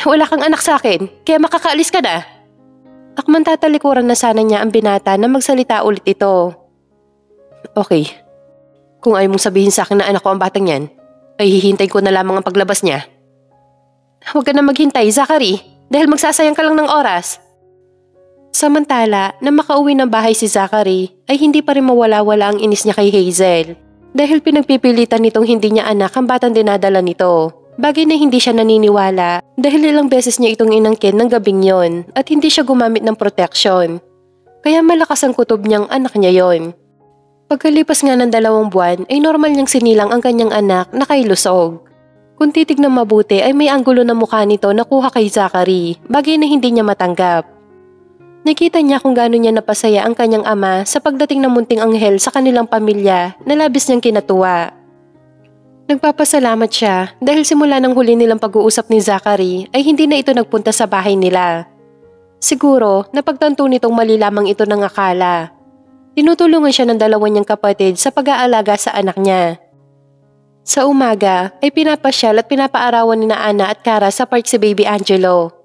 Wala kang anak sa akin, kaya makakaalis ka na. Akman tatalikuran na sana niya ang binata na magsalita ulit ito. Okay. Kung ayaw mong sabihin sa akin na anak ko ang batang yan, ay hihintayin ko na lamang ang paglabas niya. Huwag ka na maghintay, Zachary, dahil magsasayang ka lang ng oras. Samantala, na makauwi ng bahay si Zachary, ay hindi pa rin mawala-wala ang inis niya kay Hazel. Dahil pinagpipilitan nitong hindi niya anak ang batang dinadala nito. Bagay na hindi siya naniniwala dahil ilang beses niya itong inangkin ng gabing yon at hindi siya gumamit ng protection. Kaya malakas ang kutob niyang anak niya yon. Pagkalipas nga ng 2 buwan ay normal niyang sinilang ang kanyang anak na kay Lusog. Kung titignan mabuti ay may anggulo na mukha nito na kuha kay Zachary, bagay na hindi niya matanggap. Nakita niya kung gaano niya napasaya ang kanyang ama sa pagdating ng munting anghel sa kanilang pamilya na labis niyang kinatuwa. Nagpapasalamat siya dahil simula ng huli nilang pag-uusap ni Zachary ay hindi na ito nagpunta sa bahay nila. Siguro napagtanto nitong mali lamang ito ng akala. Tinutulungan siya ng 2 niyang kapatid sa pag-aalaga sa anak niya. Sa umaga ay pinapasyal at pinapaarawan ni Ana at Cara sa park si Baby Angelo.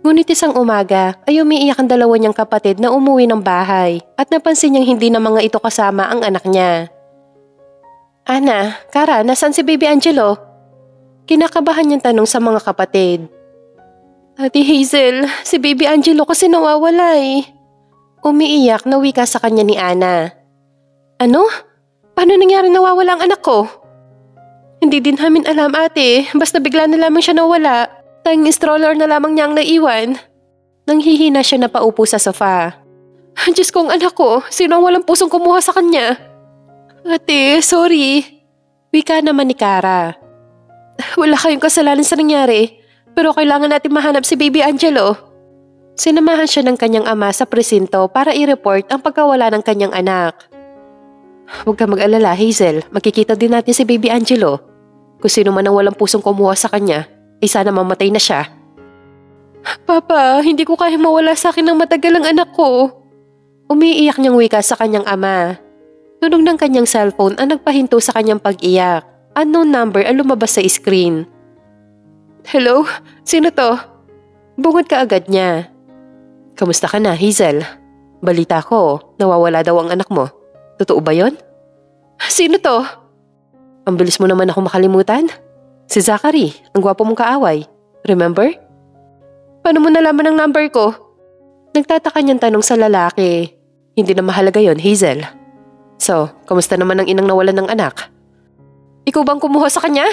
Ngunit isang umaga ay umiiyak ang 2 niyang kapatid na umuwi ng bahay at napansin niyang hindi na mga ito kasama ang anak niya. Ana, Cara, nasaan si Baby Angelo? Kinakabahan niyang tanong sa mga kapatid. Ate Hazel, si Baby Angelo kasi nawawala eh. Umiiyak na wika sa kanya ni Ana. Ano? Paano nangyari nawawala ang anak ko? Hindi din namin alam ate, basta bigla na lamang siya nawala. Tanging stroller na lamang niya ang naiwan. Nanghihina siya na paupo sa sofa. Diyos ko ang anak ko, sino ang walang pusong kumuha sa kanya? Ate, sorry. Wika naman ni Cara. Wala kayong kasalanan sa nangyari, pero kailangan natin mahanap si Baby Angelo. Sinamahan siya ng kanyang ama sa presinto para i-report ang pagkawala ng kanyang anak. Huwag ka mag-alala, Hazel. Makikita din natin si Baby Angelo. Kung sino man ang walang pusong kumuha sa kanya, ay sana mamatay na siya. Papa, hindi ko kayang mawala sa akin ng matagal ang anak ko. Umiiyak niyang wika sa kanyang ama. Tunog ng kanyang cellphone ang nagpahinto sa kanyang pag-iyak. Unknown number ang lumabas sa screen. Hello? Sino to? Bungod ka agad niya. Kamusta ka na, Hazel? Balita ko, nawawala daw ang anak mo. Totoo ba yon? Sino to? Ang bilis mo naman ako makalimutan. Si Zachary, ang gwapo mong kaaway. Remember? Paano mo nalaman ang number ko? Nagtataka niyang tanong sa lalaki. Hindi na mahalaga yon, Hazel. So, kamusta naman ang inang nawalan ng anak? Ikaw bang kumuha sa kanya?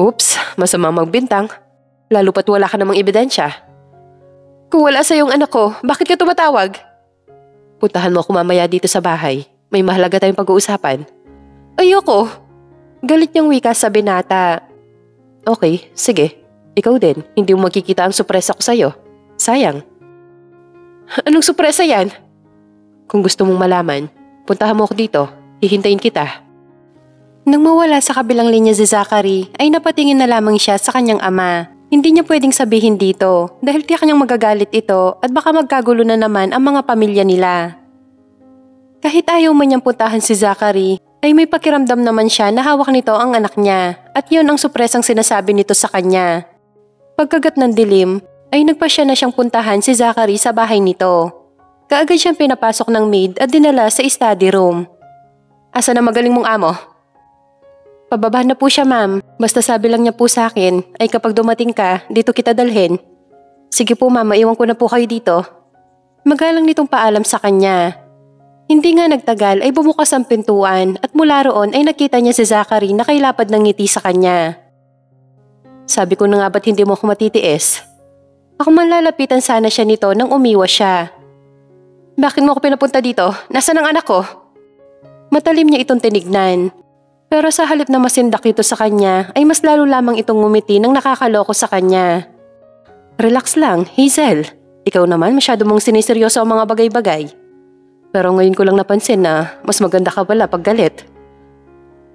Oops, masama magbintang. Lalo pat wala ka namang ebidensya. Kung wala sa iyong anak ko, bakit ka tumatawag? Puntahan mo ako mamaya dito sa bahay. May mahalaga tayong pag-uusapan. Ayoko. Galit niyang wika sa binata. Okay, sige. Ikaw din, hindi mo makikita ang supresa ko sa'yo. Sayang. Anong supresa yan? Kung gusto mong malaman, puntahan mo ako dito. Hihintayin kita. Nang mawala sa kabilang linya si Zachary, ay napatingin na lamang siya sa kanyang ama. Hindi niya pwedeng sabihin dito dahil tiyak niyang magagalit ito at baka magkagulo na naman ang mga pamilya nila. Kahit ayaw man niyang puntahan si Zachary, ay may pakiramdam naman siya na hawak nito ang anak niya at yun ang supresang sinasabi nito sa kanya. Pagkagat ng dilim, ay nagpasya na siyang puntahan si Zachary sa bahay nito. Kaagad siyang pinapasok ng maid at dinala sa study room. Asa na magaling mong amo? Pababa na po siya ma'am, basta sabi lang niya po sa akin ay kapag dumating ka, dito kita dalhin. Sige po mama, iwan ko na po kayo dito. Magalang nitong paalam sa kanya. Hindi nga nagtagal ay bumukas ang pintuan at mula roon ay nakita niya si Zachary na kailapad ng ngiti sa kanya. Sabi ko na nga ba't hindi mo ako matitiis? Ako man lalapitan sana siya nito nang umiwas siya. Bakit mo ako pinapunta dito? Nasaan ang anak ko? Matalim niya itong tinignan. Pero sa halip na masindak ito sa kanya ay mas lalo lamang itong ngumiti nang nakakaloko sa kanya. Relax lang, Hazel. Ikaw naman masyado mong siniseryoso ang mga bagay-bagay. Pero ngayon ko lang napansin na mas maganda ka pala pag galit.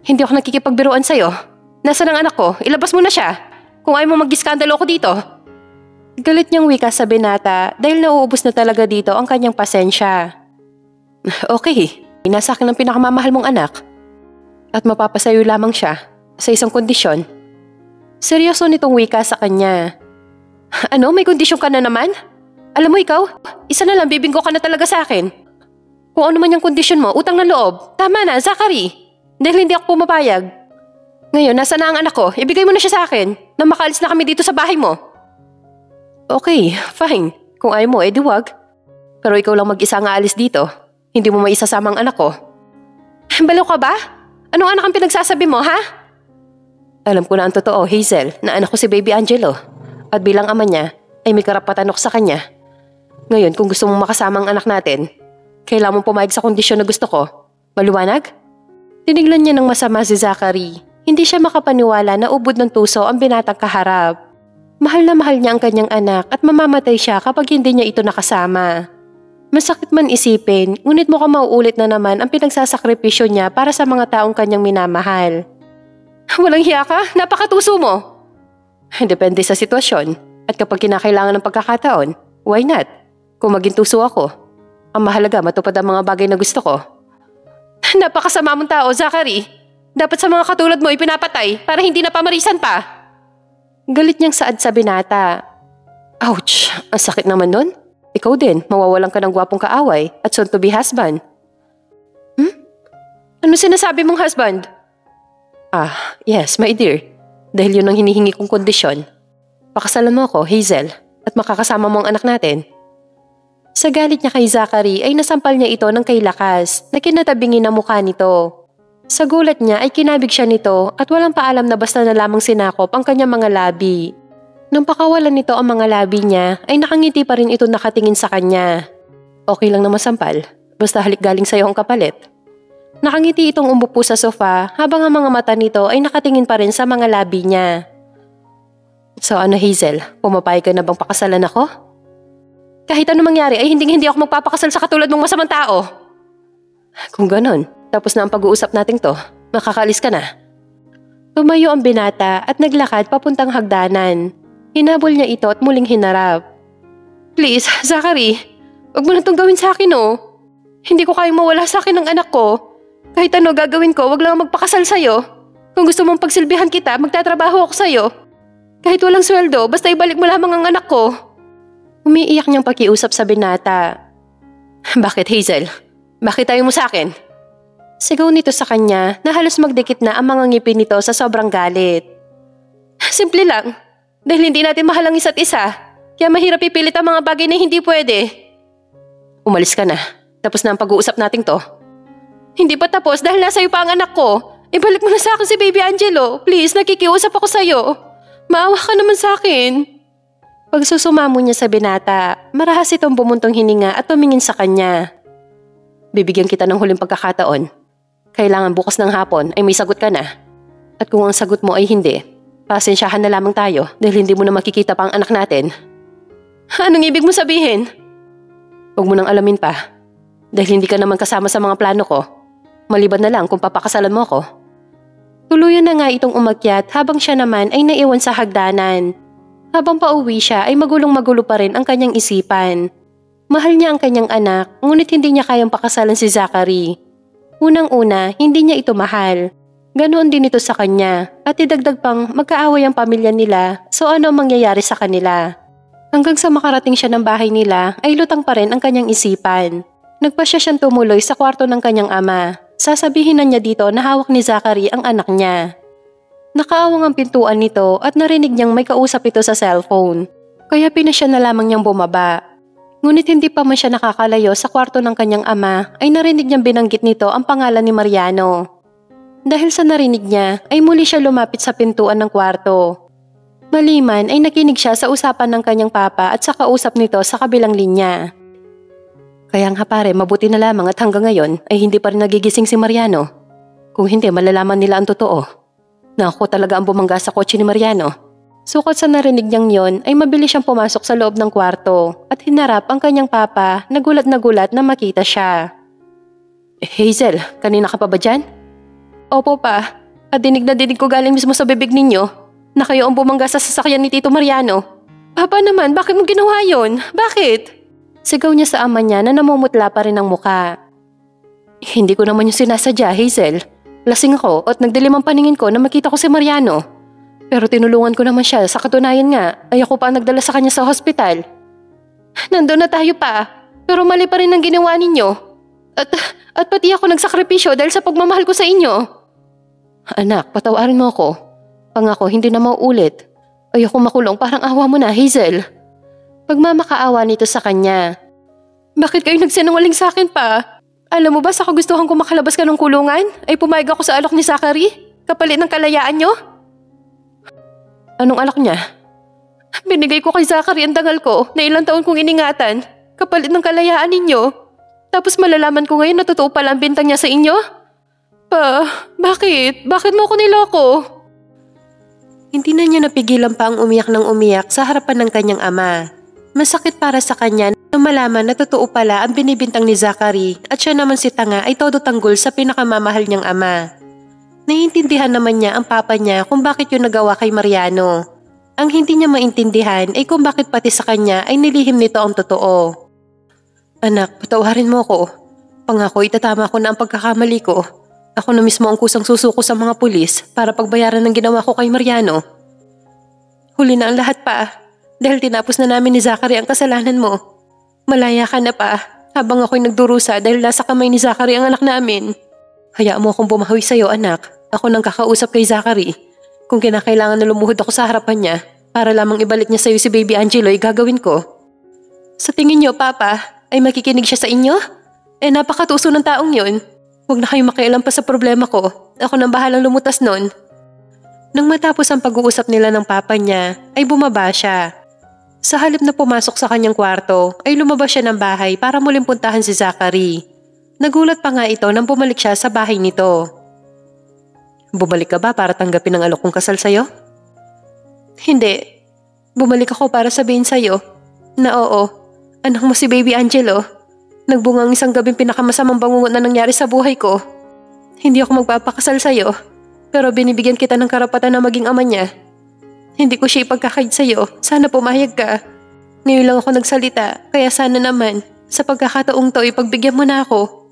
Hindi ako nakikipagbiruan sa'yo. Nasaan ang anak ko? Ilabas mo na siya. Kung ayaw mo mag-iskandalo ako dito. Galit niyang wika sa binata dahil nauubos na talaga dito ang kanyang pasensya. Okay, nasa akin ang pinakamamahal mong anak. At mapapasayo lamang siya sa isang kondisyon. Seryoso nitong wika sa kanya. Ano? May kondisyon ka na naman? Alam mo ikaw, isa na lang bibinggo ka na talaga sa akin. Kung ano man yung kondisyon mo, utang na loob. Tama na, Zachary. Dahil hindi ako pumapayag. Ngayon, nasa na ang anak ko? Ibigay mo na siya sa akin na makaalis na kami dito sa bahay mo. Okay, fine. Kung ayaw mo, edi wag. Pero ikaw lang mag-isa nga alis dito. Hindi mo maisasama ang anak ko. Baliw ka ba? Anong anak ang pinagsasabi mo, ha? Alam ko na ang totoo, Hazel, na anak ko si Baby Angelo. At bilang ama niya, ay may karapatan ako sa kanya. Ngayon, kung gusto mong makasama ang anak natin, kailangan mong pumayag sa kondisyon na gusto ko. Maliwanag? Tinignan niya ng masama si Zachary. Hindi siya makapaniwala na ubod ng tuso ang binatang kaharap. Mahal na mahal niya ang kanyang anak at mamamatay siya kapag hindi niya ito nakasama. Masakit man isipin, ngunit mukhang mauulit na naman ang pinagsasakripisyo niya para sa mga taong kanyang minamahal. Walang hiya ka? Napakatuso mo! Depende sa sitwasyon. At kapag kinakailangan ng pagkakataon, why not? Kung maging tuso ako. Ang mahalaga, matupad ang mga bagay na gusto ko. Napakasama mong tao, Zachary. Dapat sa mga katulad mo ipinapatay para hindi na pamarisan pa. Galit niyang saad sa binata. Ouch, ang sakit naman nun. Ikaw din, mawawalan ka ng gwapong kaaway at soon-to-be husband. Ano sinasabi mong husband? Yes, my dear. Dahil yun ang hinihingi kong kondisyon. Pakasalan mo ako, Hazel, at makakasama mo ang anak natin. Sa galit niya kay Zachary ay nasampal niya ito ng kay lakas na kinatabingin ang mukha nito. Sa gulat niya ay kinabig siya nito at walang paalam na basta na lamang sinakop ang kanyang mga labi. Nang pakawalan nito ang mga labi niya ay nakangiti pa rin ito nakatingin sa kanya. Okay lang na masampal, basta halik galing sa'yo ang kapalit. Nakangiti itong umupo sa sofa habang ang mga mata nito ay nakatingin pa rin sa mga labi niya. So ano Hazel, pumapayag ka na bang pakasalan ako? Kahit ano mangyari ay hindi ako magpapakasal sa katulad mong masamang tao. Kung ganon, tapos na ang pag-uusap natin to, makakaalis ka na. Tumayo ang binata at naglakad papuntang hagdanan. Hinabol niya ito at muling hinarap. Please, Zachary, wag mo na itong gawin sa akin oh. Hindi ko kayang mawala sa akin ng anak ko. Kahit ano gagawin ko, wag lang magpakasal sa'yo. Kung gusto mong pagsilbihan kita, magtatrabaho ako sa'yo. Kahit walang sweldo, basta ibalik mo lamang ang anak ko. Umiiyak niyang pakiusap sa binata. Bakit Hazel? Bakit tayo mo sa akin? Sigaw nito sa kanya na halos magdikit na ang mga ngipin nito sa sobrang galit. Simple lang. Dahil hindi natin mahal ang isa't isa. Kaya mahirap ipilit ang mga bagay na hindi pwede. Umalis ka na. Tapos na ang pag-uusap natin to. Hindi pa tapos dahil nasa iyo pa ang anak ko. Ibalik mo na sa akin si Baby Angelo. Please, nakikiusap ako sa'yo. Maawa ka naman sa akin. Pagsusumamo niya sa binata, marahas itong bumuntong hininga at tumingin sa kanya. Bibigyan kita ng huling pagkakataon. Kailangan bukas ng hapon ay may sagot ka na. At kung ang sagot mo ay hindi, pasensyahan na lamang tayo dahil hindi mo na makikita pa ang anak natin. Anong ibig mo sabihin? Huwag mo nang alamin pa. Dahil hindi ka naman kasama sa mga plano ko. Maliban na lang kung papakasalan mo ako. Tuluyan na nga itong umakyat habang siya naman ay naiwan sa hagdanan. Habang pauwi siya ay magulong-magulo pa rin ang kanyang isipan. Mahal niya ang kanyang anak, ngunit hindi niya kayang pakasalan si Zachary. Unang-una, hindi niya ito mahal. Ganoon din ito sa kanya at idagdag pang magkaaway ang pamilya nila, so ano ang mangyayari sa kanila. Hanggang sa makarating siya ng bahay nila ay lutang pa rin ang kanyang isipan. Nagpasya siyang tumuloy sa kwarto ng kanyang ama. Sasabihin na niya dito na hawak ni Zachary ang anak niya. Nakaawang ang pintuan nito at narinig niyang may kausap ito sa cellphone. Kaya pinasya na lamang niyang bumaba. Ngunit hindi pa man siya nakakalayo sa kwarto ng kanyang ama ay narinig niyang binanggit nito ang pangalan ni Mariano. Dahil sa narinig niya ay muli siya lumapit sa pintuan ng kwarto. Maliman ay nakinig siya sa usapan ng kanyang papa at sa kausap nito sa kabilang linya. Kaya nga pare, mabuti na lamang at hanggang ngayon ay hindi pa rin nagigising si Mariano. Kung hindi, malalaman nila ang totoo. Na ako talaga ang bumangga sa kotse ni Mariano. Sukat sa narinig niyang yon ay mabilis siyang pumasok sa loob ng kwarto at hinarap ang kanyang papa na gulat na makita siya. Hazel, kanina ka pa ba dyan? Opo pa, at dinig na dinig ko galing mismo sa bibig ninyo na kayo ang bumangga sa sasakyan ni Tito Mariano. Papa naman, bakit mo ginawa yon? Bakit? Sigaw niya sa ama niya na namumutla pa rin ang muka. Hindi ko naman yung sinasadya, Hazel. Lasing ako at nagdilim ang paningin ko na makita ko si Mariano. Pero tinulungan ko naman siya, sa katunayan nga ay ako pa ang nagdala sa kanya sa hospital. Nandun na tayo pa, pero mali pa rin ang ginawa ninyo. At pati ako nagsakripisyo dahil sa pagmamahal ko sa inyo. Anak, patawarin mo ako. Pangako, hindi na mauulit. Ayoko makulong, parang awa mo na, Hazel. Pagmamakaawa nito sa kanya. Bakit kayo nagsinungaling sa akin pa? Alam mo ba sa kagustuhan ko makalabas ka ng kulungan ay pumayag ako sa alok ni Zachary? Kapalit ng kalayaan nyo? Anong alok niya? Binigay ko kay Zachary ang dangal ko na ilang taon kong iningatan, kapalit ng kalayaan ninyo. Tapos malalaman ko ngayon na totoo pala ang bintang niya sa inyo? Pa, bakit? Bakit mo ako niloko? Hindi na niya napigilan pa ang umiyak ng umiyak sa harapan ng kanyang ama. Masakit para sa kanya na malaman na totoo pala ang binibintang ni Zachary at siya naman si tanga ay todo tanggol sa pinakamamahal niyang ama. Naiintindihan naman niya ang papa niya kung bakit yun nagawa kay Mariano. Ang hindi niya maintindihan ay kung bakit pati sa kanya ay nilihim nito ang totoo. Anak, patawarin mo ko. Pangako, itatama ko na ang pagkakamali ko. Ako na mismo ang kusang susuko sa mga pulis para pagbayaran ng ginawa ko kay Mariano. Huli na ang lahat pa, dahil tinapos na namin ni Zachary ang kasalanan mo. Malaya ka na pa, habang ako'y nagdurusa dahil nasa kamay ni Zachary ang anak namin. Hayaan mo akong bumahawi sa'yo, anak. Ako nang kakausap kay Zachary. Kung kinakailangan na lumuhod ako sa harapan niya para lamang ibalik niya sa'yo si Baby Angelo ay gagawin ko. Sa tingin niyo, Papa, ay makikinig siya sa inyo? Napakatuso ng taong yun. Huwag na kayong makialam pa sa problema ko. Ako nang bahalang lumutas nun. Nang matapos ang pag-uusap nila ng papa niya, ay bumaba siya. Sa halip na pumasok sa kanyang kwarto, ay lumabas siya ng bahay para muling puntahan si Zachary. Nagulat pa nga ito nang bumalik siya sa bahay nito. Bumalik ka ba para tanggapin ang alok kong kasal sa'yo? Hindi. Bumalik ako para sabihin sa'yo na oo, anak mo si Baby Angelo. Nagbunga ang isang gabing pinakamasamang bangungot na nangyari sa buhay ko. Hindi ako magpapakasal sa'yo, pero binibigyan kita ng karapatan na maging ama niya. Hindi ko siya ipagkakait sa'yo. Sana pumayag ka. Ngayon lang ako nagsalita, kaya sana naman, sa pagkakataong to, ipagbigyan mo na ako.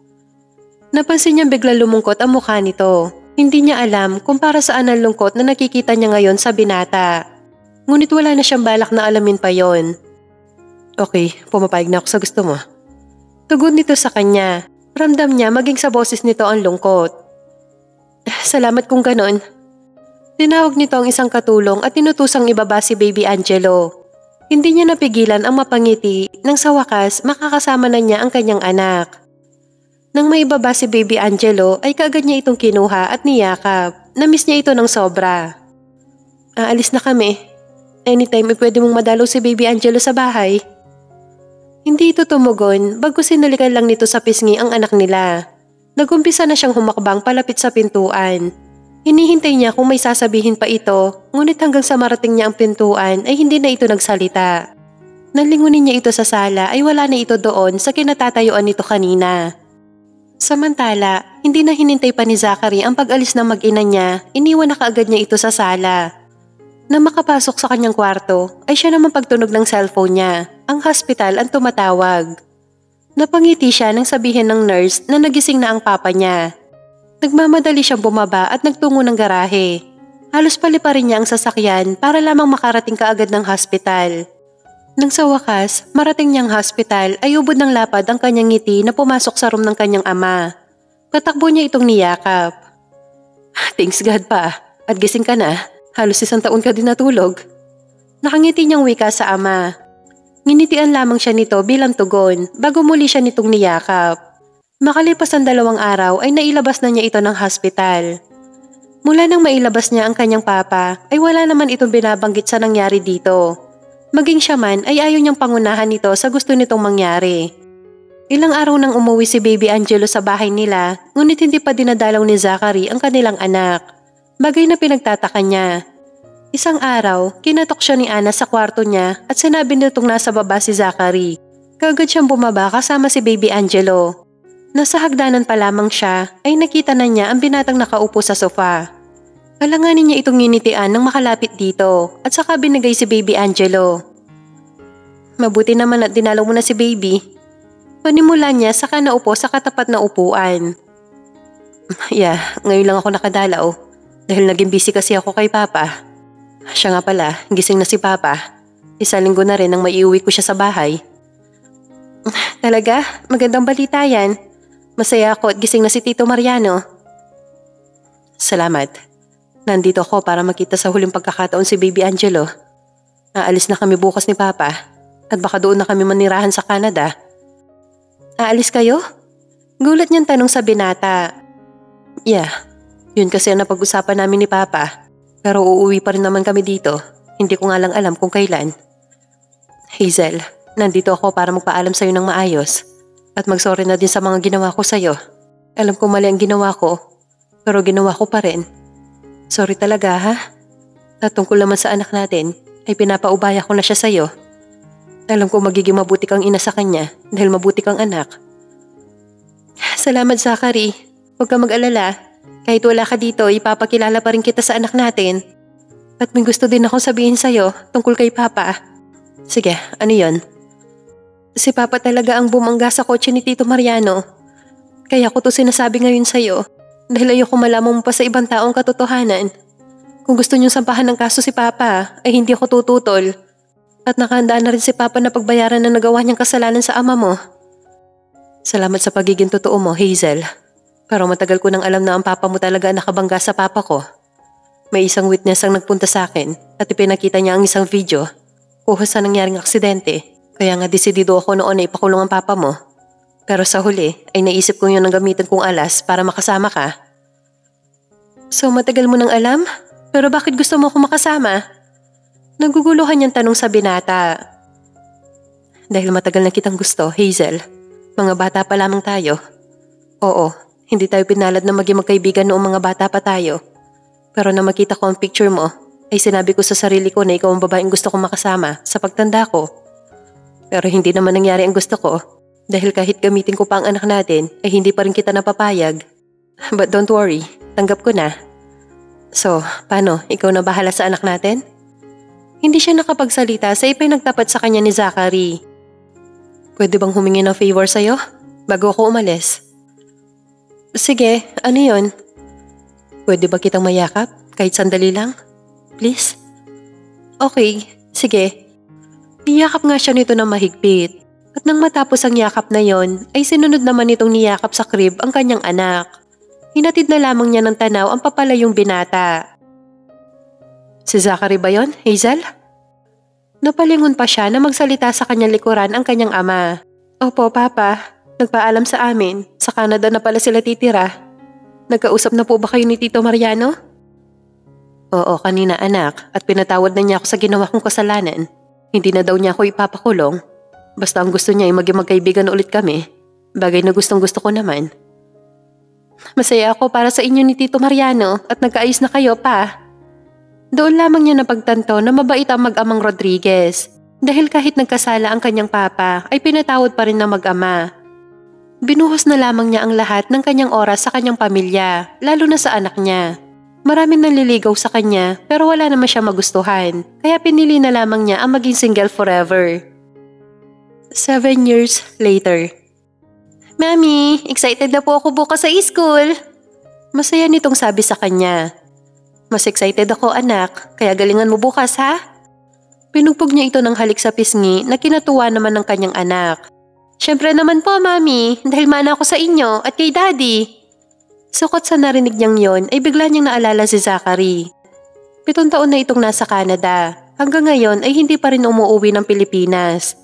Napansin niya bigla lumungkot ang mukha nito. Hindi niya alam kung para saan ang lungkot na nakikita niya ngayon sa binata. Ngunit wala na siyang balak na alamin pa yon. Okay, pumapayag na ako sa gusto mo. Tugon nito sa kanya. Ramdam niya maging sa boses nito ang lungkot. Salamat kung ganon. Tinawag nito ang isang katulong at tinutusang ibaba si Baby Angelo. Hindi niya napigilan ang mapangiti nang sa wakas makakasama na niya ang kanyang anak. Nang maibaba si Baby Angelo ay kaagad niya itong kinuha at niyakap. Namiss niya ito ng sobra. Aalis na kami. Anytime pwede mong madalaw si Baby Angelo sa bahay. Hindi ito tumugon bago sinalikan lang nito sa pisngi ang anak nila. Nagumpisa na siyang humakbang palapit sa pintuan. Hinihintay niya kung may sasabihin pa ito, ngunit hanggang sa marating niya ang pintuan ay hindi na ito nagsalita. Nang lingunin niya ito sa sala ay wala na ito doon sa kinatatayuan nito kanina. Samantala, hindi na hinintay pa ni Zachary ang pag-alis ng mag-ina niya, iniwan na kaagad niya ito sa sala. Nang makapasok sa kanyang kwarto, ay siya naman pagtunog ng cellphone niya. Ang hospital ang tumatawag. Napangiti siya nang sabihin ng nurse na nagising na ang papa niya. Nagmamadali siyang bumaba at nagtungo ng garahe. Halos paliparin niya ang sasakyan para lamang makarating kaagad ng hospital. Nang sa wakas, marating niyang hospital ay ubod ng lapad ang kanyang ngiti na pumasok sa room ng kanyang ama. Patakbo niya itong niyakap. Thanks God pa, at gising ka na. Halos 1 taon ka din natulog. Nakangiti niyang wika sa ama. Nginitian lamang siya nito bilang tugon bago muli siya nitong niyakap. Makalipas ang 2 araw ay nailabas na niya ito ng hospital. Mula nang mailabas niya ang kanyang papa ay wala naman itong binabanggit sa nangyari dito. Maging siya man ay ayaw niyang pangunahan nito sa gusto nitong mangyari. Ilang araw nang umuwi si Baby Angelo sa bahay nila, ngunit hindi pa dinadalaw ni Zachary ang kanilang anak. Bagay na pinagtataka niya. Isang araw, kinatok siya ni Ana sa kwarto niya at sinabi nitong nasa baba si Zachary. Kaagad siyang bumaba kasama si Baby Angelo. Nasa hagdanan pa lamang siya ay nakita na niya ang binatang nakaupo sa sofa. Alanganin niya itong nginitian nang makalapit dito at saka binigay si Baby Angelo. Mabuti naman at dinalaw mo na si Baby. Panimula niya saka naupo sa katapat na upuan. Ngayon lang ako nakadalaw dahil naging busy kasi ako kay Papa. Siya nga pala, gising na si Papa. 1 linggo na rin nang maiuwi ko siya sa bahay. Talaga? Magandang balita yan. Masaya ako at gising na si Tito Mariano. Salamat. Nandito ako para makita sa huling pagkakataon si Baby Angelo. Aalis na kami bukas ni Papa at baka doon na kami manirahan sa Canada. Aalis kayo? Gulat niyang tanong sa binata. Yun kasi ang napag-usapan namin ni Papa. Pero uuwi pa rin naman kami dito. Hindi ko nga lang alam kung kailan. Hazel, nandito ako para magpaalam sa'yo ng maayos. At mag-sorry na din sa mga ginawa ko sa'yo. Alam ko mali ang ginawa ko, pero ginawa ko pa rin. Sorry talaga ha? At tungkol naman sa anak natin, ay pinapaubaya ko na siya sa'yo. Alam ko magiging mabuti kang ina sa kanya dahil mabuti kang anak. Salamat Zachary. Huwag ka mag-alala. Kahit wala ka dito, ipapakilala pa rin kita sa anak natin. At may gusto din akong sabihin sa'yo tungkol kay Papa. Sige, ano yon? Si Papa talaga ang bumangga sa kotse ni Tito Mariano. Kaya ko to sinasabi ngayon sa'yo dahil ayoko malaman mo pa sa ibang taong katotohanan. Kung gusto niyong sampahan ng kaso si Papa, ay hindi ako tututol. At nakahandaan na rin si Papa na pagbayaran na nagawa niyang kasalanan sa ama mo. Salamat sa pagiging totoo mo, Hazel. Pero matagal ko nang alam na ang Papa mo talaga nakabangga sa Papa ko. May isang witness ang nagpunta sa akin at ipinakita niya ang isang video kuha sa nangyaring aksidente. Kaya nga desidido ako noon na ipakulong ang Papa mo. Pero sa huli ay naisip ko yun ang gamitin kong alas para makasama ka. So matagal mo nang alam? Pero bakit gusto mo ako makasama? Naguguluhan niyang tanong sa binata. Dahil matagal na kitang gusto, Hazel. Mga bata pa lamang tayo. Oo, hindi tayo pinalad na maging magkaibigan noong mga bata pa tayo. Pero na makita ko ang picture mo, ay sinabi ko sa sarili ko na ikaw ang babaeng gusto kong makasama sa pagtanda ko. Pero hindi naman nangyari ang gusto ko. Dahil kahit gamitin ko pa ang anak natin, ay hindi pa rin kita napapayag. But don't worry, tanggap ko na. So, paano? Ikaw na bahala sa anak natin? Hindi siya nakapagsalita sa ipinagtapat sa kanya ni Zachary. Pwede bang humingi ng favor sa'yo bago ako umalis? Sige, ano yun? Pwede ba kitang mayakap kahit sandali lang? Please? Okay, sige. Niyakap nga siya nito na mahigpit. At nang matapos ang yakap na yon, ay sinunod naman itong niyakap sa crib ang kanyang anak. Hinatid na lamang niya ng tanaw ang papalayong binata. Si Zachary ba yon, Hazel? Napalingon pa siya na magsalita sa kanyang likuran ang kanyang ama. Opo, Papa. Nagpaalam sa amin. Sa Canada na pala sila titira. Nagkausap na po ba kayo ni Tito Mariano? Oo, kanina anak. At pinatawad na niya ako sa ginawa kong kasalanan. Hindi na daw niya ako ipapakulong. Basta ang gusto niya ay maging magkaibigan ulit kami. Bagay na gustong gusto ko naman. Masaya ako para sa inyo ni Tito Mariano at nagkaayos na kayo pa. Doon lamang niya napagtanto na mabait ang mag-amang Rodriguez dahil kahit nagkasala ang kanyang papa ay pinatawad pa rin ng mag-ama. Binuhos na lamang niya ang lahat ng kanyang oras sa kanyang pamilya, lalo na sa anak niya. Maraming nanliligaw sa kanya pero wala naman siya magustuhan kaya pinili na lamang niya ang maging single forever. 7 years later. Mami, excited na po ako bukas sa school. Masaya nitong sabi sa kanya. Mas excited ako anak, kaya galingan mo bukas ha? Pinugpog niya ito ng halik sa pisngi na kinatuwa naman ng kanyang anak. Siyempre naman po mami, dahil mana ako sa inyo at kay daddy. Sukot sa narinig niyang yon ay bigla niyang naalala si Zachary. 7 taon na itong nasa Canada. hanggang ngayon ay hindi pa rin umuuwi ng Pilipinas.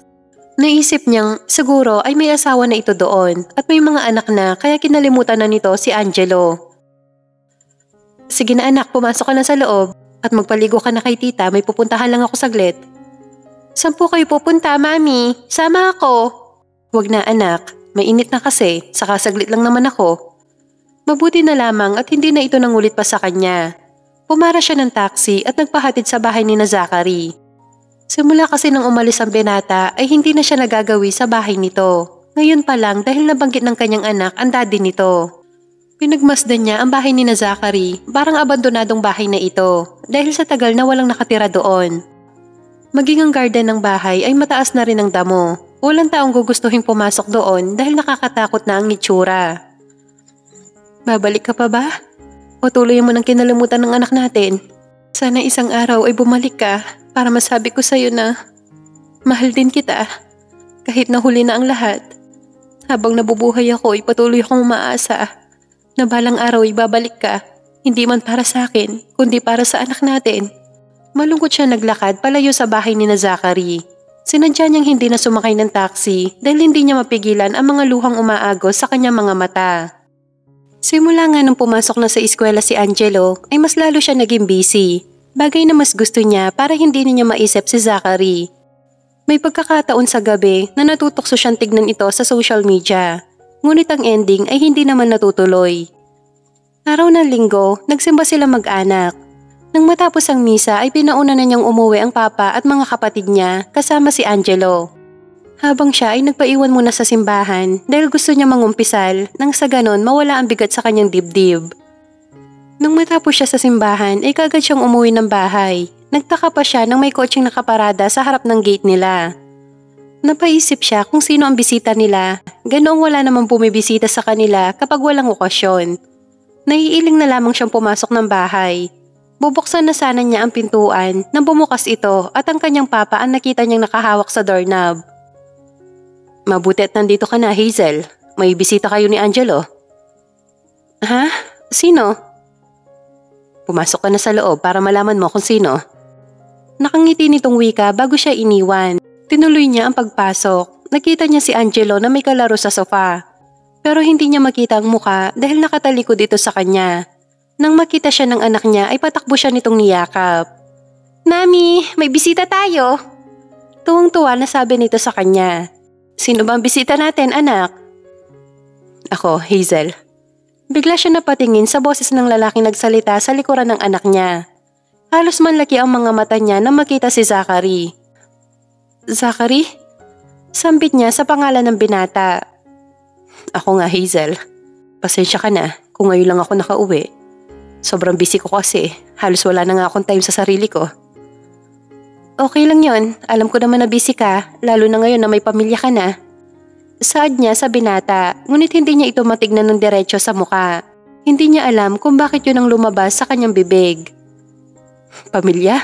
Naisip niyang siguro ay may asawa na ito doon at may mga anak na kaya kinalimutan na nito si Angelo. Sige na anak, pumasok ka na sa loob at magpaligo ka na kay tita, may pupuntahan lang ako saglit. Saan po kayo pupunta, mami? Sama ako. Wag na anak, mainit na kasi, saka saglit lang naman ako. Mabuti na lamang at hindi na ito nangulit pa sa kanya. Pumara siya ng taxi at nagpahatid sa bahay ni na Zachary. Simula kasi nang umalis ang binata ay hindi na siya nagagawi sa bahay nito. Ngayon pa lang dahil nabanggit ng kanyang anak ang daddy nito. Pinagmasdan niya ang bahay ni na Zachary, parang abandonadong bahay na ito dahil sa tagal na walang nakatira doon. Maging ang garden ng bahay ay mataas na rin ang damo. Walang taong gugustuhin pumasok doon dahil nakakatakot na ang itsura. Babalik ka pa ba? O tuloy mo nang kinalimutan ng anak natin? Sana isang araw ay bumalik ka para masabi ko sa'yo na mahal din kita kahit nahuli na ang lahat. Habang nabubuhay ako ay patuloy akong umaasa na balang araw ay babalik ka, hindi man para sa akin kundi para sa anak natin. Malungkot siya naglakad palayo sa bahay ni na Zachary. Sinadya niyang hindi na sumakay ng taxi dahil hindi niya mapigilan ang mga luhang umaagos sa kanyang mga mata. Simula nga nung pumasok na sa eskwela si Angelo ay mas lalo siya naging busy. Bagay na mas gusto niya para hindi niya maisip si Zachary. May pagkakataon sa gabi na natutokso siyang tignan ito sa social media. Ngunit ang ending ay hindi naman natutuloy. Araw ng linggo, nagsimba sila mag-anak. Nang matapos ang misa ay pinauna na niyang umuwi ang papa at mga kapatid niya kasama si Angelo. Habang siya ay nagpaiwan muna sa simbahan dahil gusto niya mangumpisal nang sa ganon mawala ang bigat sa kanyang dibdib. Nang matapos siya sa simbahan ay kagad siyang umuwi ng bahay. Nagtaka pa siya nang may kotseng nakaparada sa harap ng gate nila. Napaisip siya kung sino ang bisita nila, ganoong wala namang bumibisita sa kanila kapag walang okasyon. Naiiling na lamang siyang pumasok ng bahay. Bubuksan na sana niya ang pintuan nang bumukas ito at ang kanyang papa ang nakita niyang nakahawak sa doorknob. Mabuti at nandito ka na, Hazel. May bisita kayo ni Angelo. Ha? Sino? Pumasok ka na sa loob para malaman mo kung sino. Nakangiti nitong wika bago siya iniwan. Tinuloy niya ang pagpasok. Nakita niya si Angelo na may kalaro sa sofa. Pero hindi niya makita ang muka dahil nakatalikod ito sa kanya. Nang makita siya ng anak niya ay patakbo siya nitong niyakap. Mami, may bisita tayo. Tuwang-tuwa na sabi nito sa kanya. Sino bang bisita natin, anak? Ako, Hazel. Bigla siya napatingin sa boses ng lalaking nagsalita sa likuran ng anak niya. Halos manlaki ang mga mata niya nang makita si Zachary. Zachary? Sambit niya sa pangalan ng binata. Ako nga, Hazel. Pasensya ka na kung ngayon lang ako nakauwi. Sobrang busy ko kasi. Halos wala na nga akong time sa sarili ko. Okay lang yon. Alam ko naman na busy ka, lalo na ngayon na may pamilya ka na. Saad niya sa binata, ngunit hindi niya ito matignan ng diretso sa muka. Hindi niya alam kung bakit yun ang lumabas sa kanyang bibig. Pamilya?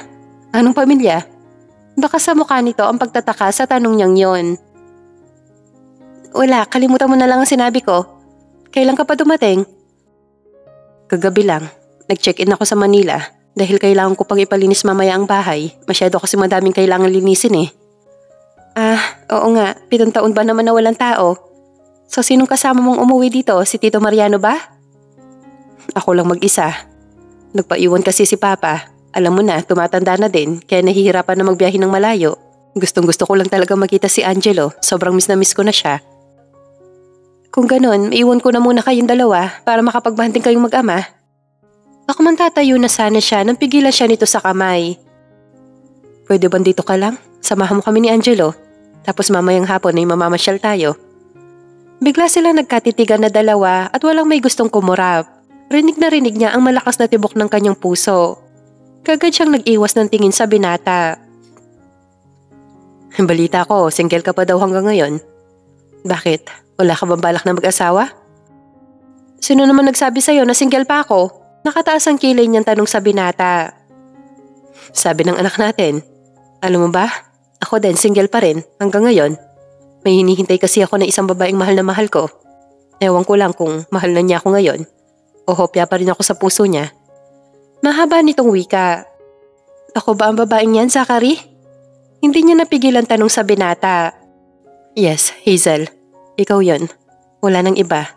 Anong pamilya? Baka sa mukha nito ang pagtataka sa tanong niyang yon. Wala, kalimutan mo na lang ang sinabi ko. Kailan ka pa dumating? Kagabi lang. Nag-check-in ako sa Manila dahil kailangan ko pang ipalinis mamaya ang bahay. Masyado kasi madaming kailangan linisin eh. Oo nga. 7 taon ba naman na walang tao? So sinong kasama mong umuwi dito? Si Tito Mariano ba? Ako lang mag-isa. Nagpaiwan kasi si Papa. Alam mo na, tumatanda na din kaya nahihirapan na magbiyahe ng malayo. Gustong-gusto ko lang talaga makita si Angelo. Sobrang miss na miss ko na siya. Kung ganun, maiwan ko na muna kayong dalawa para makapagbanting kayong mag-ama. Ako man tatayo na sana siya nang pigilan siya nito sa kamay. Pwede ba dito ka lang? Samahan mo kami ni Angelo. Tapos mamayang hapon ay mamamasyal tayo. Bigla sila nagkatitigan na dalawa at walang may gustong kumurap. Rinig na rinig niya ang malakas na tibok ng kanyang puso. Kagad siyang nag-iwas ng tingin sa binata. Balita ko, single ka pa daw hanggang ngayon. Bakit? Wala ka bang balak na mag-asawa? Sino naman nagsabi sa'yo na single pa ako? Nakataas ang kilay niyang tanong sa binata. Sabi ng anak natin. Alam mo ba? Ako din single pa rin hanggang ngayon. May hinihintay kasi ako ng isang babaeng mahal na mahal ko. Ewan ko lang kung mahal na niya ako ngayon o hopya pa rin ako sa puso niya. Mahaba nitong wika. Ako ba ang babaeng yan, Zachary? Hindi niya napigilan tanong sa binata. Yes, Hazel. Ikaw yon. Wala nang iba.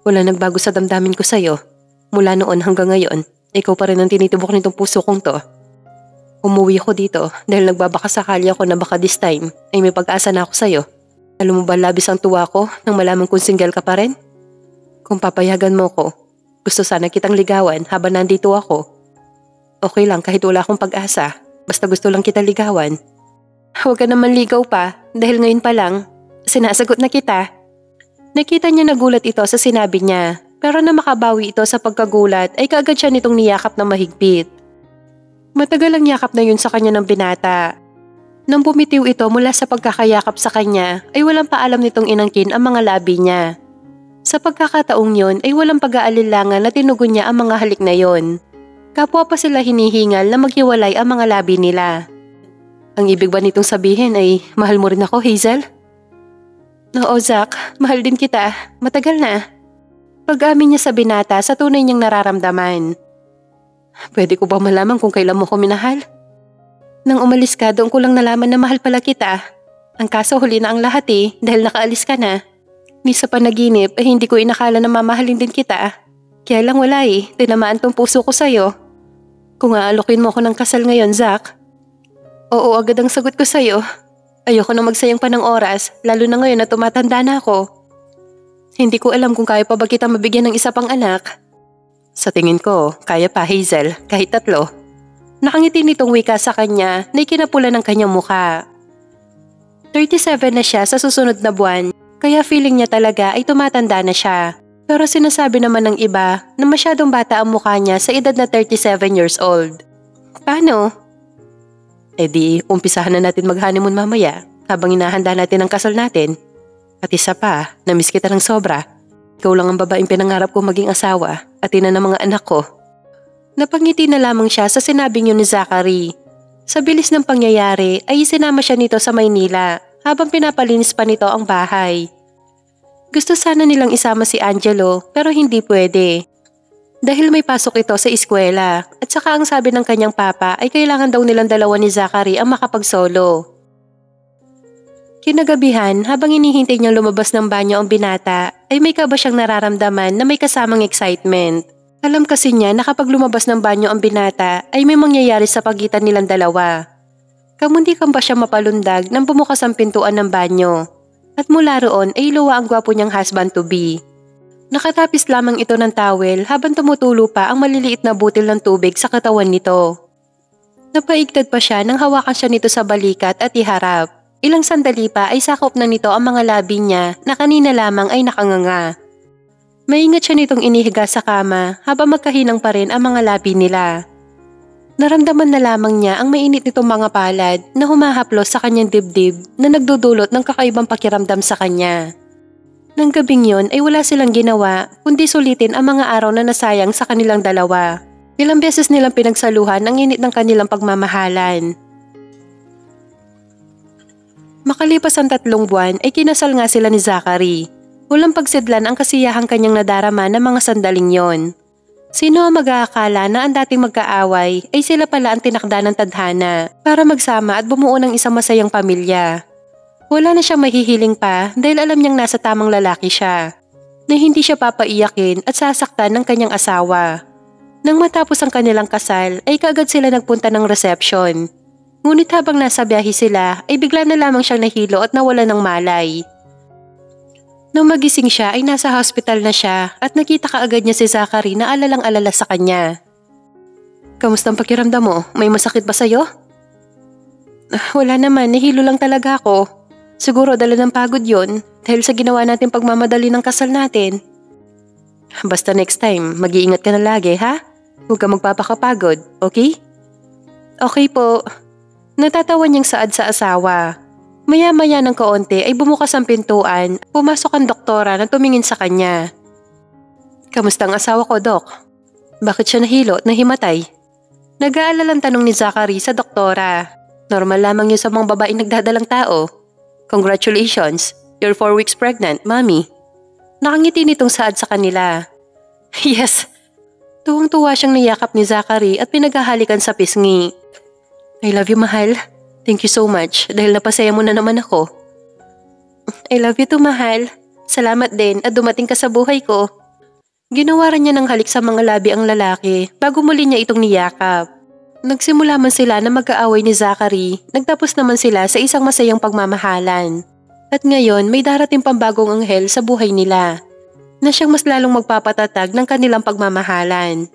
Wala nagbago sa damdamin ko sa'yo. Mula noon hanggang ngayon, ikaw pa rin ang tinitibok nitong puso kong to. Umuwi ako dito dahil nagbabakasakali ako na baka this time ay may pag-asa na ako sa'yo. Alam mo ba labis ang tuwa ko nang malaman kong single ka pa rin? Kung papayagan mo ko, gusto sana kitang ligawan habang nandito ako. Okay lang kahit wala akong pag-asa, basta gusto lang kita ligawan. Huwag ka naman ligaw pa dahil ngayon pa lang, sinasagot na kita. Nakita niya nagulat ito sa sinabi niya, pero na makabawi ito sa pagkagulat ay kaagad siya nitong niyakap na mahigpit. Matagal ang yakap na yun sa kanya ng binata. Nang bumitiw ito mula sa pagkakayakap sa kanya ay walang paalam nitong inangkin ang mga labi niya. Sa pagkakataong yun ay walang pag-aalilangan na tinugon niya ang mga halik na yon. Kapwa pa sila hinihingal na maghiwalay ang mga labi nila. Ang ibig ba nitong sabihin ay mahal mo rin ako, Hazel? Oo, Zach, mahal din kita. Matagal na. Pag-amin niya sa binata sa tunay niyang nararamdaman. Pwede ko ba malaman kung kailan mo ko minahal? Nang umalis ka, doon ko lang nalaman na mahal pala kita. Ang kaso huli na ang lahat dahil nakaalis ka na. Ni sa panaginip ay hindi ko inakala na mamahalin din kita. Kaya lang wala tinamaan tong puso ko sa'yo. Kung aalokin mo ko ng kasal ngayon, Zach. Oo, agad ang sagot ko sa'yo. Ayoko na magsayang pa ng oras, lalo na ngayon na tumatanda na ako. Hindi ko alam kung kaya pa ba kita mabigyan ng isa pang anak. Sa tingin ko, kaya pa Hazel, kahit 3. Nakangiti nitong wika sa kanya na ikinapula ng kanyang mukha. 37 na siya sa susunod na buwan, kaya feeling niya talaga ay tumatanda na siya. Pero sinasabi naman ng iba na masyadong bata ang mukha niya sa edad na 37 years old. Paano? E di, umpisahan na natin mag-honeymoon mamaya habang inahanda natin ang kasal natin. At isa pa, namiss kita ng sobra. Ikaw lang ang babaeng pinangarap ko maging asawa at ina ng mga anak ko. Napangiti na lamang siya sa sinabing yun ni Zachary. Sa bilis ng pangyayari ay isinama siya nito sa Maynila habang pinapalinis pa nito ang bahay. Gusto sana nilang isama si Angelo pero hindi pwede. Dahil may pasok ito sa eskwela at saka ang sabi ng kanyang papa ay kailangan daw nilang dalawa ni Zachary ang makapagsolo. Kinagabihan habang inihintay niyang lumabas ng banyo ang binata ay may kaba siyang nararamdaman na may kasamang excitement. Alam kasi niya na kapag lumabas ng banyo ang binata ay may mangyayari sa pagitan nilang dalawa. Kamuntikan pa siya mapalundag nang bumukas ang pintuan ng banyo. At mula roon ay luwa ang gwapo niyang husband-to-be. Nakatapis lamang ito ng towel habang tumutulo pa ang maliliit na butil ng tubig sa katawan nito. Napaigtad pa siya nang hawakan siya nito sa balikat at iharap. Ilang sandali pa ay sakop na nito ang mga labi niya na kanina lamang ay nakanganga. Maingat siya nitong inihiga sa kama habang magkahinang pa rin ang mga labi nila. Naramdaman na lamang niya ang mainit nitong mga palad na humahaplos sa kanyang dibdib na nagdudulot ng kakaibang pakiramdam sa kanya. Nang gabing yon ay wala silang ginawa kundi sulitin ang mga araw na nasayang sa kanilang dalawa. Ilang beses nilang pinagsaluhan ang init ng kanilang pagmamahalan. Makalipas ang 3 buwan ay kinasal nga sila ni Zachary. Walang pagsidlan ang kasiyahang kanyang nadarama ng mga sandaling yon. Sino ang mag-aakala na ang dating magkaaway ay sila pala ang tinakda ng tadhana para magsama at bumuo ng isang masayang pamilya. Wala na siyang mahihiling pa dahil alam niyang nasa tamang lalaki siya, na hindi siya papaiyakin at sasaktan ng kanyang asawa. Nang matapos ang kanilang kasal ay kaagad sila nagpunta ng reception. Ngunit habang nasa biyahe sila ay bigla na lamang siyang nahilo at nawala ng malay. Nung magising siya ay nasa hospital na siya at nakita kaagad niya si Zachary na alalang-alala sa kanya. Kamusta ang pakiramdam mo? May masakit ba sa'yo? Wala naman, nahilo lang talaga ako. Siguro dala ng pagod yon dahil sa ginawa natin pagmamadali ng kasal natin. Basta next time, mag-iingat ka na lagi ha? Huwag ka magpapakapagod, okay? Okay po. Natatawa niyang saad sa asawa. Maya-maya ng kaunti ay bumukas ang pintuan, pumasok ang doktora na tumingin sa kanya. Kamusta ang asawa ko, Dok? Bakit siya nahilo at nahimatay? Nag-aalalang tanong ni Zachary sa doktora. Normal lamang yun sa mga babaeng nagdadalang tao. Congratulations, you're 4 weeks pregnant, Mommy. Nakangiti nitong saad sa kanila. Yes. Tuwang-tuwa siyang niyakap ni Zachary at pinaghahalikan sa pisngi. I love you, mahal. Thank you so much dahil napasaya mo na naman ako. I love you too, mahal. Salamat din at dumating ka sa buhay ko. Ginawaran niya ng halik sa mga labi ang lalaki bago muli niya itong niyakap. Nagsimula man sila na mag-aaway ni Zachary, nagtapos naman sila sa isang masayang pagmamahalan. At ngayon may darating pambagong anghel sa buhay nila, na siyang mas lalong magpapatatag ng kanilang pagmamahalan.